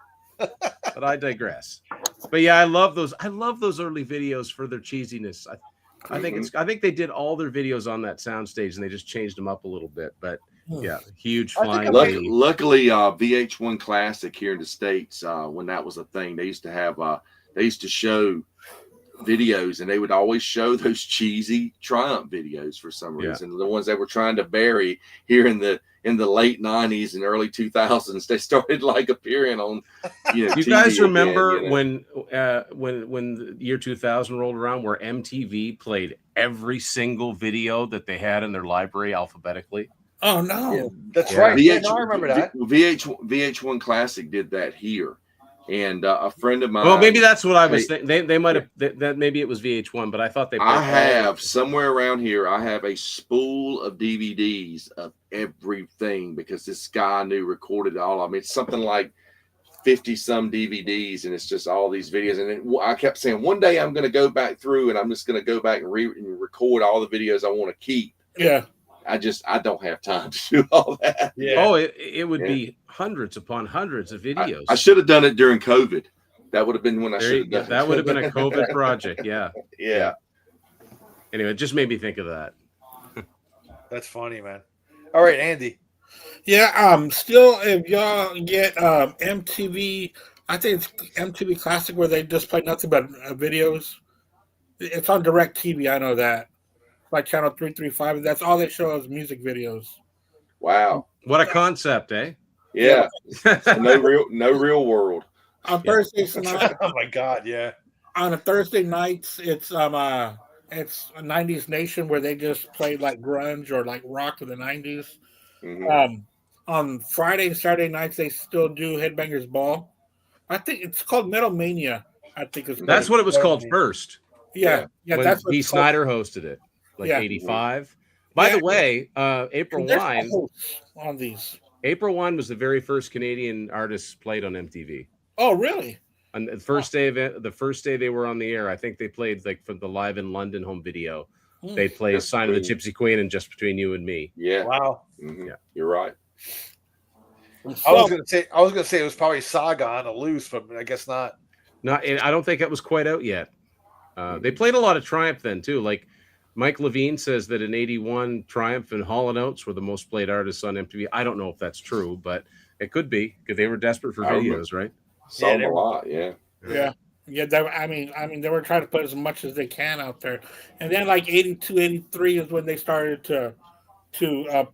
But I digress. But yeah, I love those early videos for their cheesiness. I think they did all their videos on that soundstage and they just changed them up a little bit. But yeah, huge flying. Luckily, VH1 Classic here in the States, when that was a thing, they used to show videos, and they would always show those cheesy Triumph videos for some reason. The ones they were trying to bury here in the late 90s and early 2000s, they started like appearing on, you TV guys remember again, when the year 2000 rolled around, where MTV played every single video that they had in their library alphabetically? Oh no. Yeah, that's right. VH, I remember that. VH1 Classic did that here. And a friend of mine. Well, maybe that's what I was thinking. They might have that. Maybe it was VH1, but I thought they. I have somewhere around here. I have a spool of DVDs of everything because this guy knew recorded all. I mean, it's something like 50 some DVDs, and it's just all these videos. And I kept saying, one day I'm going to go back through, and I'm just going to go back and record all the videos I want to keep. Yeah. I don't have time to do all that. Yeah. Oh, it would be hundreds upon hundreds of videos. I should have done it during COVID. That would have been when I should have done it. That would have been a COVID project. Yeah. Yeah. Anyway, it just made me think of that. That's funny, man. All right, Andy. Yeah. Still, if y'all get MTV, I think it's MTV Classic, where they just play nothing but videos. It's on Direct TV. I know that. Like channel 335, that's all they show is music videos. Wow, what a concept, eh? Yeah, no real world. On Thursdays night. Oh my God, yeah. On a Thursday nights, it's 90s Nation, where they just play like grunge or like rock of the 90s. Mm-hmm. On Friday and Saturday nights, they still do Headbangers Ball. I think it's called Metal Mania. I think that's what it was called first. Yeah. That's what Dee Snider hosted it. 85. By the way, April Wine on these. April Wine was the very first Canadian artist played on MTV. Oh, really? On the first day they were on the air, I think they played like for the Live in London home video. They played Sign of the Gypsy Queen and Just Between You and Me. Yeah. Wow. Mm-hmm. Yeah, you're right. I was gonna say it was probably Saga on a loose, but I guess not. I don't think it was quite out yet. They played a lot of Triumph then too. Like Mike Levine says that in '81, Triumph and Hall & Oates were the most played artists on MTV. I don't know if that's true, but it could be because they were desperate for videos, right? Saw them a lot, yeah. Yeah. I mean, they were trying to put as much as they can out there, and then like 82, 83 is when they started to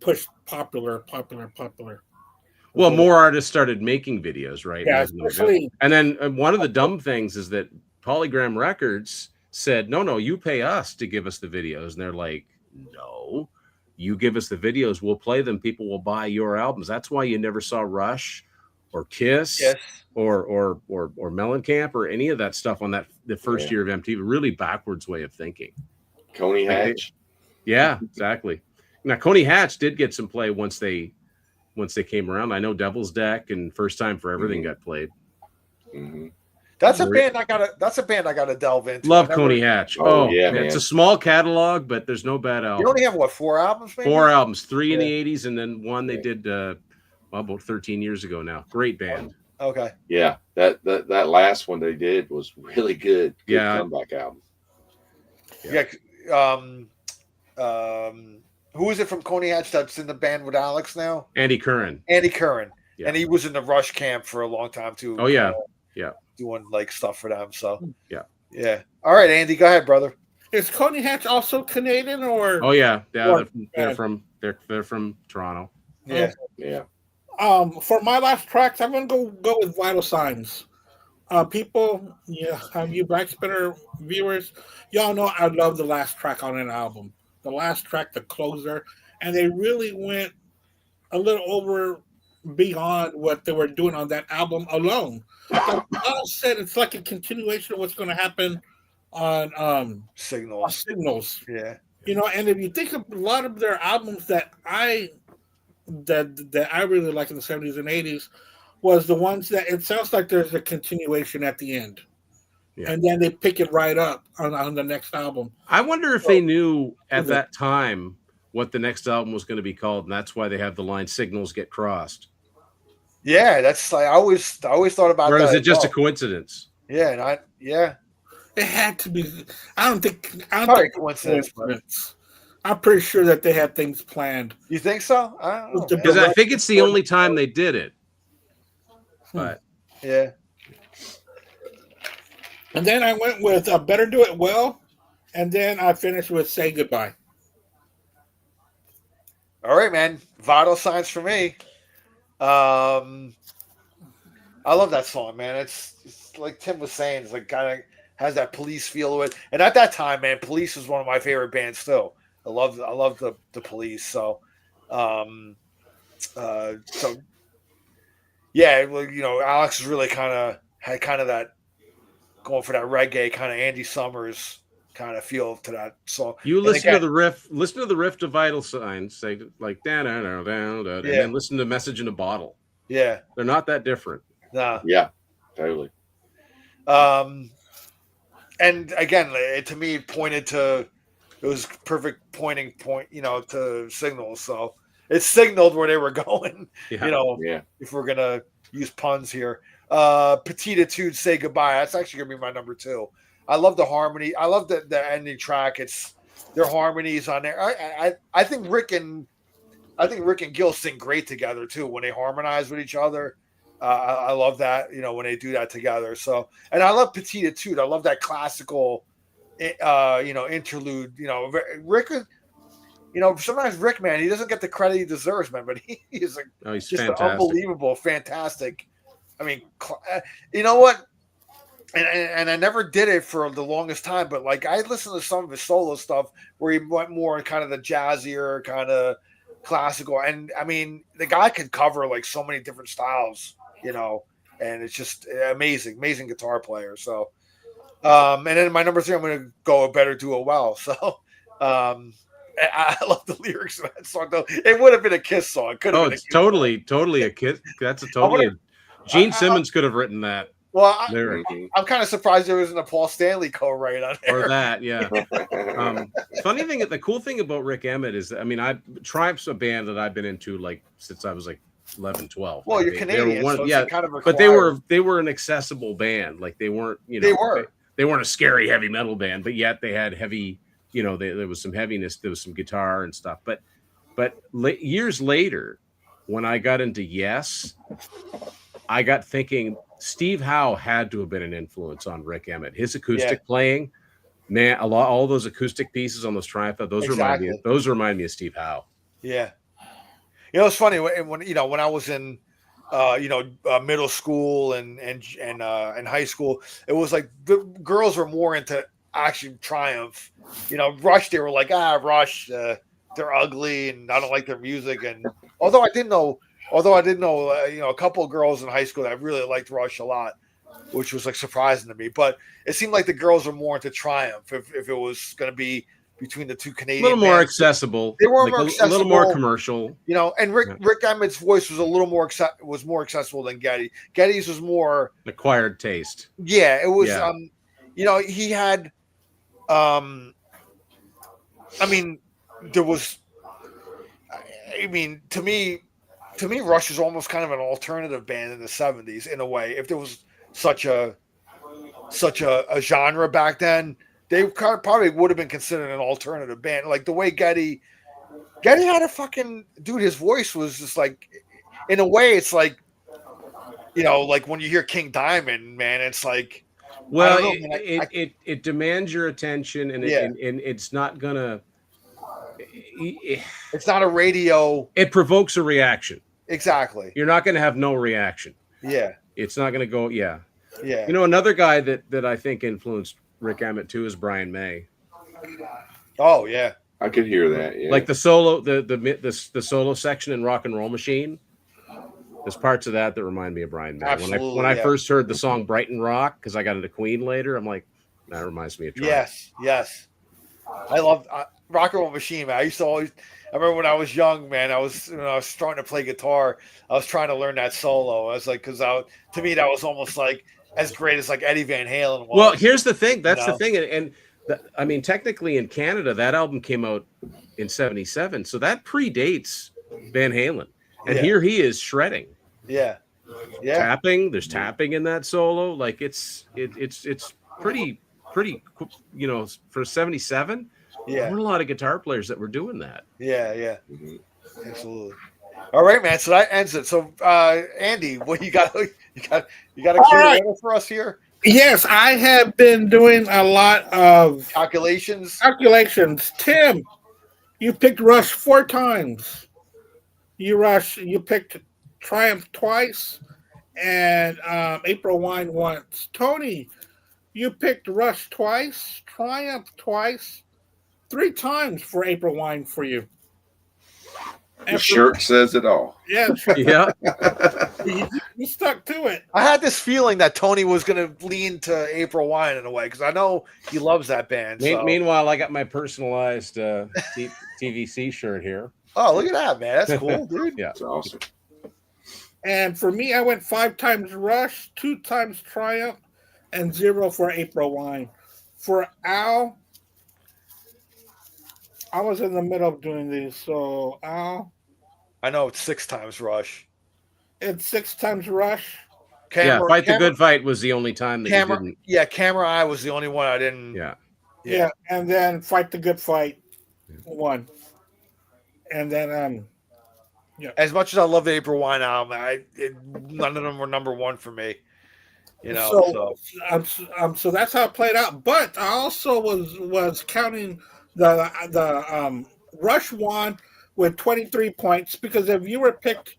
push popular. Well, more artists started making videos, right? Yeah, especially. And then one of the dumb things is that Polygram Records said, no, you pay us to give us the videos. And they're like, no, you give us the videos, we'll play them. People will buy your albums. That's why you never saw Rush or Kiss or Mellencamp or any of that stuff on the first year of MTV. Really backwards way of thinking. Coney Hatch. Yeah, exactly. Now, Coney Hatch did get some play once they came around. I know Devil's Deck and First Time for Everything got played. Mm-hmm. That's a band I gotta delve into. Love Coney Hatch. Oh, yeah, man. It's a small catalog, but there's no bad You album. only have what, 4 albums? Maybe? 4 albums, 3 in the '80s, and then one they did about 13 years ago now. Great band. Okay. Yeah, that last one they did was really good. Good comeback album. Yeah. Who is it from Coney Hatch that's in the band with Alex now? Andy Curran. Andy Curran. Yeah. And he was in the Rush camp for a long time too. Oh yeah. Doing like stuff for them. So yeah. All right, Andy, go ahead, brother. Is Coney Hatch also Canadian or? Oh yeah. They're from Toronto. Yeah. Yeah. For my last tracks, I'm gonna go with Vital Signs. People, you Backspinner viewers, y'all know I love the last track on an album. The last track, the closer, and they really went a little over beyond what they were doing on that album alone. Like I said, it's like a continuation of what's going to happen on Signals. Yeah, and if you think of a lot of their albums that I really like in the 70s and 80s, was the ones that it sounds like there's a continuation at the end. Yeah. And then they pick it right up on the next album. I wonder if they knew at that time what the next album was going to be called, and that's why they have the line "Signals Get Crossed." Yeah, that's like I always thought about. Or that. Is it just a coincidence? Yeah, it had to be. I don't think coincidence. I'm pretty sure that they had things planned. You think so? I don't know. Because I think it's the only time they did it. But yeah. And then I went with Better Do It Well, and then I finished with Say Goodbye. All right, man. Vital Signs for me. I love that song, man. It's like Tim was saying, it's like kind of has that Police feel to it. And at that time, man, Police was one of my favorite bands still. I love the Police. So yeah, well, Alex is really had that going for that reggae kind of Andy Summers kind of feel to that song. You listen to the riff to Vital Signs, say like down, and then listen to Message in a Bottle. Yeah, they're not that different. Nah. Yeah, totally. And again, to me, it was perfect pointing point, to Signals. So it signaled where they were going. If we're gonna use puns here. Petititude, Say Goodbye. That's actually gonna be my number 2. I love the harmony. I love the ending track. It's their harmonies on there. I think Rick and Gil sing great together too when they harmonize with each other. I love that, when they do that together. So, and I love Petititude. I love that classical, interlude. Rick, sometimes Rick, man, he doesn't get the credit he deserves, man. But he's like, he's just fantastic. Unbelievable, fantastic. I mean, you know what? And I never did it for the longest time, but like I listened to some of his solo stuff where he went more in kind of the jazzier kind of classical. And I mean, the guy could cover like so many different styles, and it's just amazing guitar player. So, and then my number 3, I'm going to go Better Do It Well. So, I love the lyrics of that song though. It would have been a Kiss song. It could have been it's totally a Kiss. That's a totally. Gene Simmons could have written that. Well, I'm kind of surprised there wasn't a Paul Stanley co-write on there. Or that, yeah. The cool thing about Rick Emmett is, Triumph's a band that I've been into like since I was like 11, 12. Well, you're Canadian, so it's kind of required. But they were an accessible band. Like they weren't, they weren't a scary heavy metal band, but yet they had heavy, there was some heaviness, there was some guitar and stuff. But years later, when I got into Yes, I got thinking Steve Howe had to have been an influence on Rick Emmett. His acoustic playing, man, all those acoustic pieces on those Triumph, those remind me of Steve Howe. Yeah, it's funny when I was in middle school and high school, it was like the girls were more into actually Triumph. Rush, they were like, Rush, they're ugly and I don't like their music. And although I did know, a couple of girls in high school that really liked Rush a lot, which was like surprising to me. But it seemed like the girls were more into Triumph if it was going to be between the two A Canadian little more bands. accessible. They were like more a little more accessible. commercial. You know, and Rick Emmett's voice was a little more more accessible than Geddy. Geddy's was more Acquired taste. Yeah, it was. Yeah. You know, he had. I mean, there was. I mean, to me, Rush is almost kind of an alternative band in the '70s in a way. If there was such a genre back then, they probably would have been considered an alternative band. Like the way Geddy had a fucking dude. His voice was just like, in a way, it's like, you know, like when you hear King Diamond, man, it's like. Well, know, man, it demands your attention, and and it's not gonna. It's not a radio. It provokes a reaction. Exactly. You're not going to have no reaction. Yeah. It's not going to go. Yeah. Yeah. You know, another guy that I think influenced Rick Emmett too is Brian May. Oh yeah. I could hear that. Yeah. Like the solo, the solo section in Rock and Roll Machine. There's parts of that remind me of Brian May. Absolutely, When I first heard the song Brighton Rock, because I got into Queen later, I'm like, that reminds me of Triumph. Yes. I love Rock and Roll Machine, man. I remember when I was young, man. I was starting to play guitar. I was trying to learn that solo. I was like, to me that was almost like as great as like Eddie Van Halen was. Well, here's the thing. That's the thing, and I mean, technically in Canada, that album came out in '77, so that predates Van Halen, and here he is shredding. Yeah. Tapping. There's tapping in that solo. Like it's pretty. You know, for '77. Yeah. There were a lot of guitar players that were doing that. Yeah. Absolutely. All right, man. So that ends it. So, Andy, what you got? You got a clear order for us here? Yes, I have been doing a lot of calculations. Tim, you picked Rush 4 times. You picked Triumph twice, and April Wine once. Tony, you picked Rush twice, Triumph twice, 3 times for April Wine for you. The shirt says it all. Yeah. Yeah. You stuck to it. I had this feeling that Tony was going to lean to April Wine in a way because I know he loves that band. So. Meanwhile, I got my personalized TVC shirt here. Oh, look at that, man. That's cool, dude. Yeah. That's awesome. And for me, I went 5 times Rush, 2 times Triumph, and 0 for April Wine. For Al, I was in the middle of doing these. So, Al. I know it's 6 times Rush. It's 6 times Rush. The Good Fight was the only time that you didn't. Yeah, Camera Eye was the only one I didn't. Yeah, and then Fight the Good Fight, 1. And then, As much as I love the April Wine album, none of them were number 1 for me. You know, so that's how it played out. But I also was counting the Rush one with 23 points because if you were picked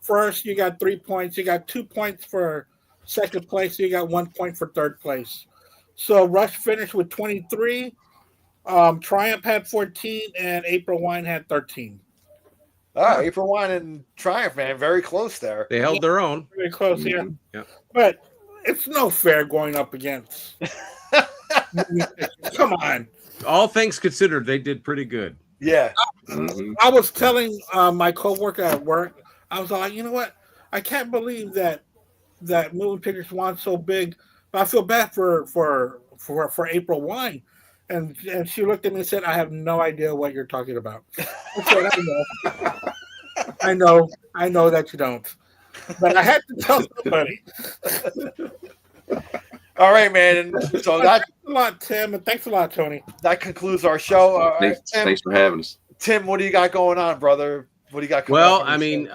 first, you got 3 points. You got 2 points for second place. You got 1 point for third place. So Rush finished with 23. Triumph had 14, and April Wine had 13. April Wine and Triumph, man, very close there. They held their own. Very close, yeah. Yeah. But it's no fair going up against. Come on. All things considered, they did pretty good. Yeah. I was telling my coworker at work, I was like, you know what? I can't believe that moving pictures won so big, but I feel bad for April Wine. And she looked at me and said, I have no idea what you're talking about. I said, I know that you don't. But I had to tell somebody. All right, man. And so thanks a lot, Tim, and thanks a lot, Tony. That concludes our show. Thanks for having us. Tim, what do you got going on, brother? What do you got coming Well, up I mean,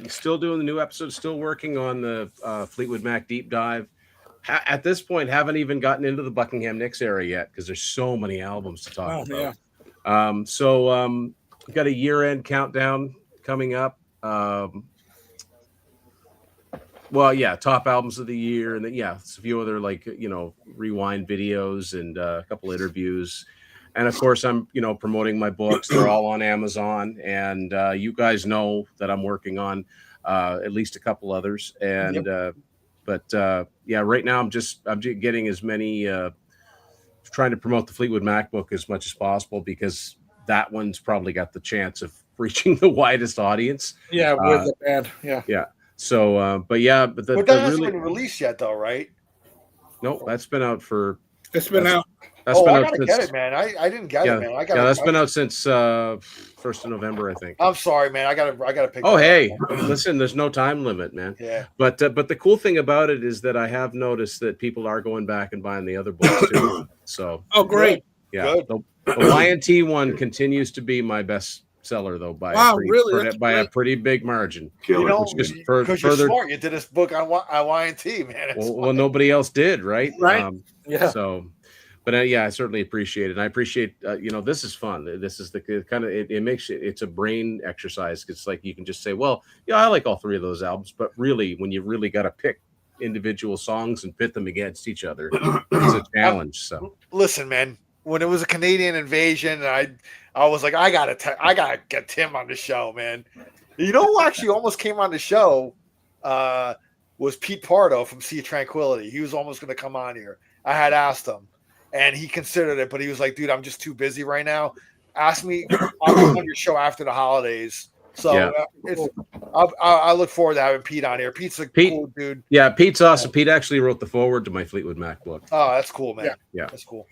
still doing the new episode, still working on the Fleetwood Mac deep dive. At this point, haven't even gotten into the Buckingham Nicks era yet because there's so many albums to talk about. Yeah. We've got a year-end countdown coming up. Top albums of the year, and then it's a few other rewind videos and a couple interviews, and of course I'm promoting my books. They're all on Amazon, and you guys know that I'm working on at least a couple others, and right now I'm just getting as many trying to promote the Fleetwood Mac book as much as possible because that one's probably got the chance of reaching the widest audience. Yeah, with the band. Yeah. Yeah. So, but that But that hasn't been released yet, though, right? No, that's been out for. It's been out. That's I been out gotta since, get it, man. I didn't get it, man. That's been out since 1st of November, I think. I'm sorry, man. I gotta pick. Oh, hey, listen, there's no time limit, man. Yeah. But the cool thing about it is that I have noticed that people are going back and buying the other books too. So. Oh, great. Yeah. The Y&T one continues to be my best seller, though, by a pretty big margin. You know, because you're smart. You did this book on Y&T, man. Well, nobody else did, right? Right. Yeah. So. But I certainly appreciate it. And I appreciate, this is fun. This is the kind of, it makes it's a brain exercise. It's like you can just say, well, I like all three of those albums. But really, when you really got to pick individual songs and pit them against each other, it's a challenge. So listen, man, when it was a Canadian invasion, I was like, I gotta get Tim on the show, man. You know who actually almost came on the show was Pete Pardo from Sea of Tranquility. He was almost going to come on here. I had asked him. And he considered it, but he was like, dude, I'm just too busy right now. Ask me, I'll be on your show after the holidays. So I look forward to having Pete on here. Pete's a cool dude. Yeah, Pete's awesome. Pete actually wrote the foreword to my Fleetwood Mac book. Oh, that's cool, man. Yeah. That's cool.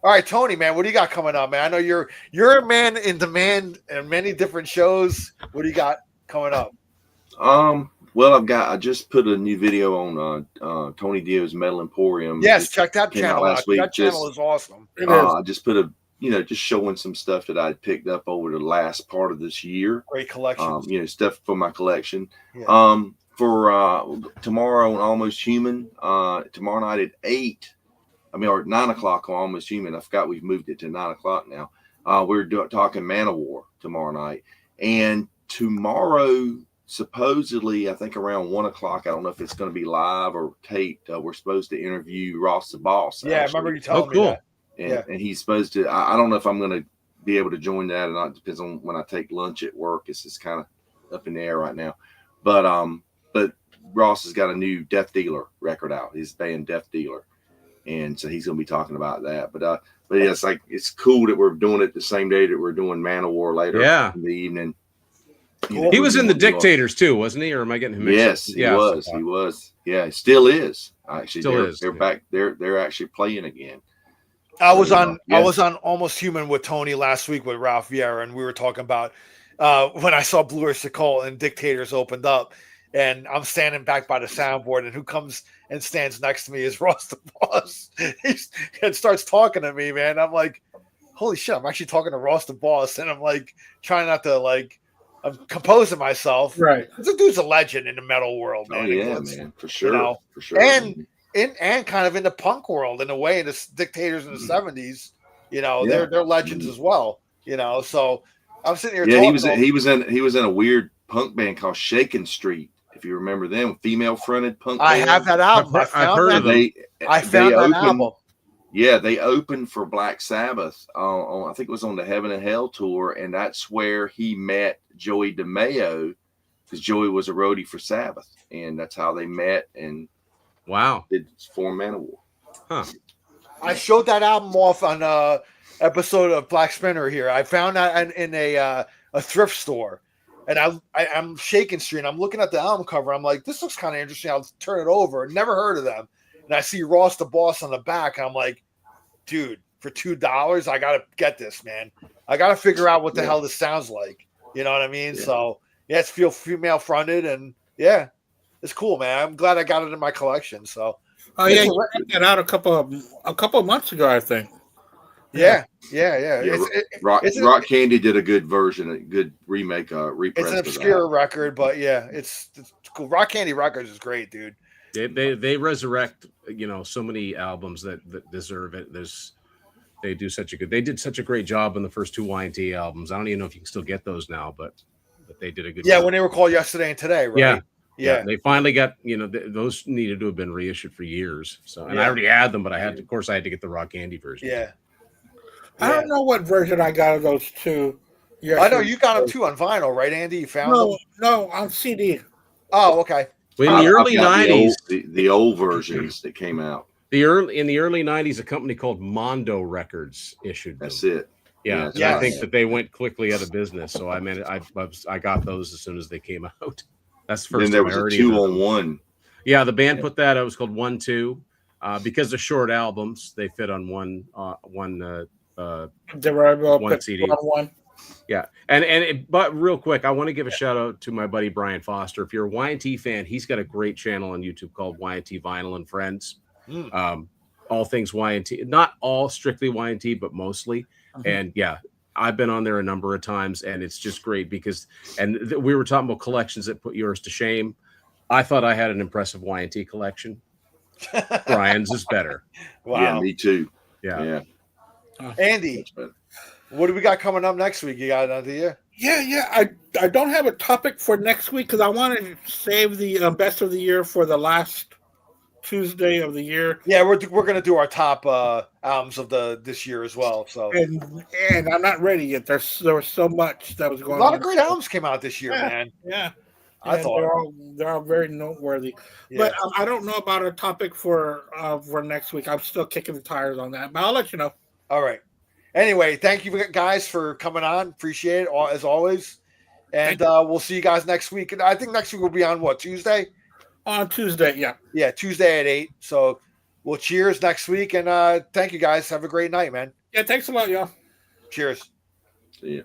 All right, Tony, man, what do you got coming up, man? I know you're a man in demand in many different shows. What do you got coming up? Well, I just put a new video on Tony Dio's Metal Emporium. Yes, check that channel out. That channel is awesome. I just put just showing some stuff that I picked up over the last part of this year. Great collection. Stuff for my collection. Yeah. For tomorrow on Almost Human, tomorrow night at 8, or 9 o'clock on Almost Human. I forgot we've moved it to 9 o'clock now. We're talking Manowar tomorrow night. And tomorrow, supposedly, I think around 1 o'clock, I don't know if it's going to be live or taped. We're supposed to interview Ross the Boss. Yeah, actually. I remember you telling me that. And he's supposed to, I don't know if I'm going to be able to join that or not. It depends on when I take lunch at work. It's just kind of up in the air right now. But Ross has got a new Death Dealer record out, his band Death Dealer. And so he's going to be talking about that. But yeah, it's cool that we're doing it the same day that we're doing Manowar later in the evening. He was in the Dictators too, wasn't he? Or am I getting him mixed up? Yes, he was. Yeah, he still is. Actually, they're back. They're actually playing again. I was on Almost Human with Tony last week with Ralph Vieira, and we were talking about when I saw Blue Oyster Cult and Dictators opened up, and I'm standing back by the soundboard, and who comes and stands next to me is Ross the Boss. He starts talking to me, man. I'm like, holy shit! I'm actually talking to Ross the Boss, and I'm like trying not to I'm composing myself. Right. This dude's a legend in the metal world, man. Oh, yeah, man. For sure. For sure. And kind of in the punk world in a way, the Dictators in the 70s, they're legends as well. So I'm sitting here talking. He was in a weird punk band called Shakin' Street. If you remember them, female fronted punk band. I have that album. I've heard of them. I found that album. Yeah, they opened for Black Sabbath on I think it was on the Heaven and Hell tour, and that's where he met Joey DeMeo, because Joey was a roadie for Sabbath, and that's how they met and did form Manowar. Huh. I showed that album off on a episode of Black Spinner here. I found that in a thrift store, and I'm Shakin' Street. I'm looking at the album cover. I'm like, this looks kind of interesting. I'll turn it over. Never heard of them. And I see Ross the Boss on the back, and I'm like, dude, for $2, I got to get this, man. I got to figure out what the hell this sounds like. You know what I mean? Yeah. So, it's female fronted, and it's cool, man. I'm glad I got it in my collection. So, you got that out a couple of months ago, I think. Yeah. Rock Candy did a good version, a good remake, repress. It's an obscure record, but it's cool. Rock Candy Records is great, dude. They resurrect, so many albums that deserve it. They did such a great job on the first two Y&T albums. I don't even know if you can still get those now, but they did a good job. When they were called Yesterday and Today, right? Yeah. They finally got, those needed to have been reissued for years. So, and I already had them, but I had to get the Rock Candy version. Yeah. I don't know what version I got of those two. I know you got them too on vinyl, right, Andy? You found them? No, on CD. Oh, okay. Well, in the early 90s, the old versions that came out. In the early '90s, a company called Mondo Records issued them. That's it. Yeah, That's and I right. think that they went quickly out of business. So I got those as soon as they came out. That's the first Then there time was I a heard either of them. 2-on-1. Yeah, the band put that out. It was called 1-2. Because they're short albums, they fit on one CD. One. Yeah, but real quick, I want to give a shout out to my buddy Brian Foster. If you're a Y&T fan, he's got a great channel on YouTube called Y&T Vinyl and Friends. All things Y&T, not all strictly Y&T, but mostly. And yeah, I've been on there a number of times, and it's just great because, we were talking about collections that put yours to shame. I thought I had an impressive Y&T collection. Brian's is better. Wow. Yeah, me too. Yeah. Andy, what do we got coming up next week? You got an idea? Yeah. I don't have a topic for next week because I want to save the best of the year for the last Tuesday of the year. Yeah, we're gonna do our top albums of this year as well. So and I'm not ready yet. There was so much that was going on. A lot of great albums came out this year, man. Yeah. I thought they're all very noteworthy. Yeah. But I don't know about a topic for next week. I'm still kicking the tires on that, but I'll let you know. All right. Anyway, thank you guys for coming on. Appreciate it as always. And we'll see you guys next week. And I think next week will be on what, Tuesday? On Tuesday, yeah. Yeah, Tuesday at 8. So we'll cheers next week. And thank you guys. Have a great night, man. Yeah, thanks a lot, y'all. Cheers. See ya.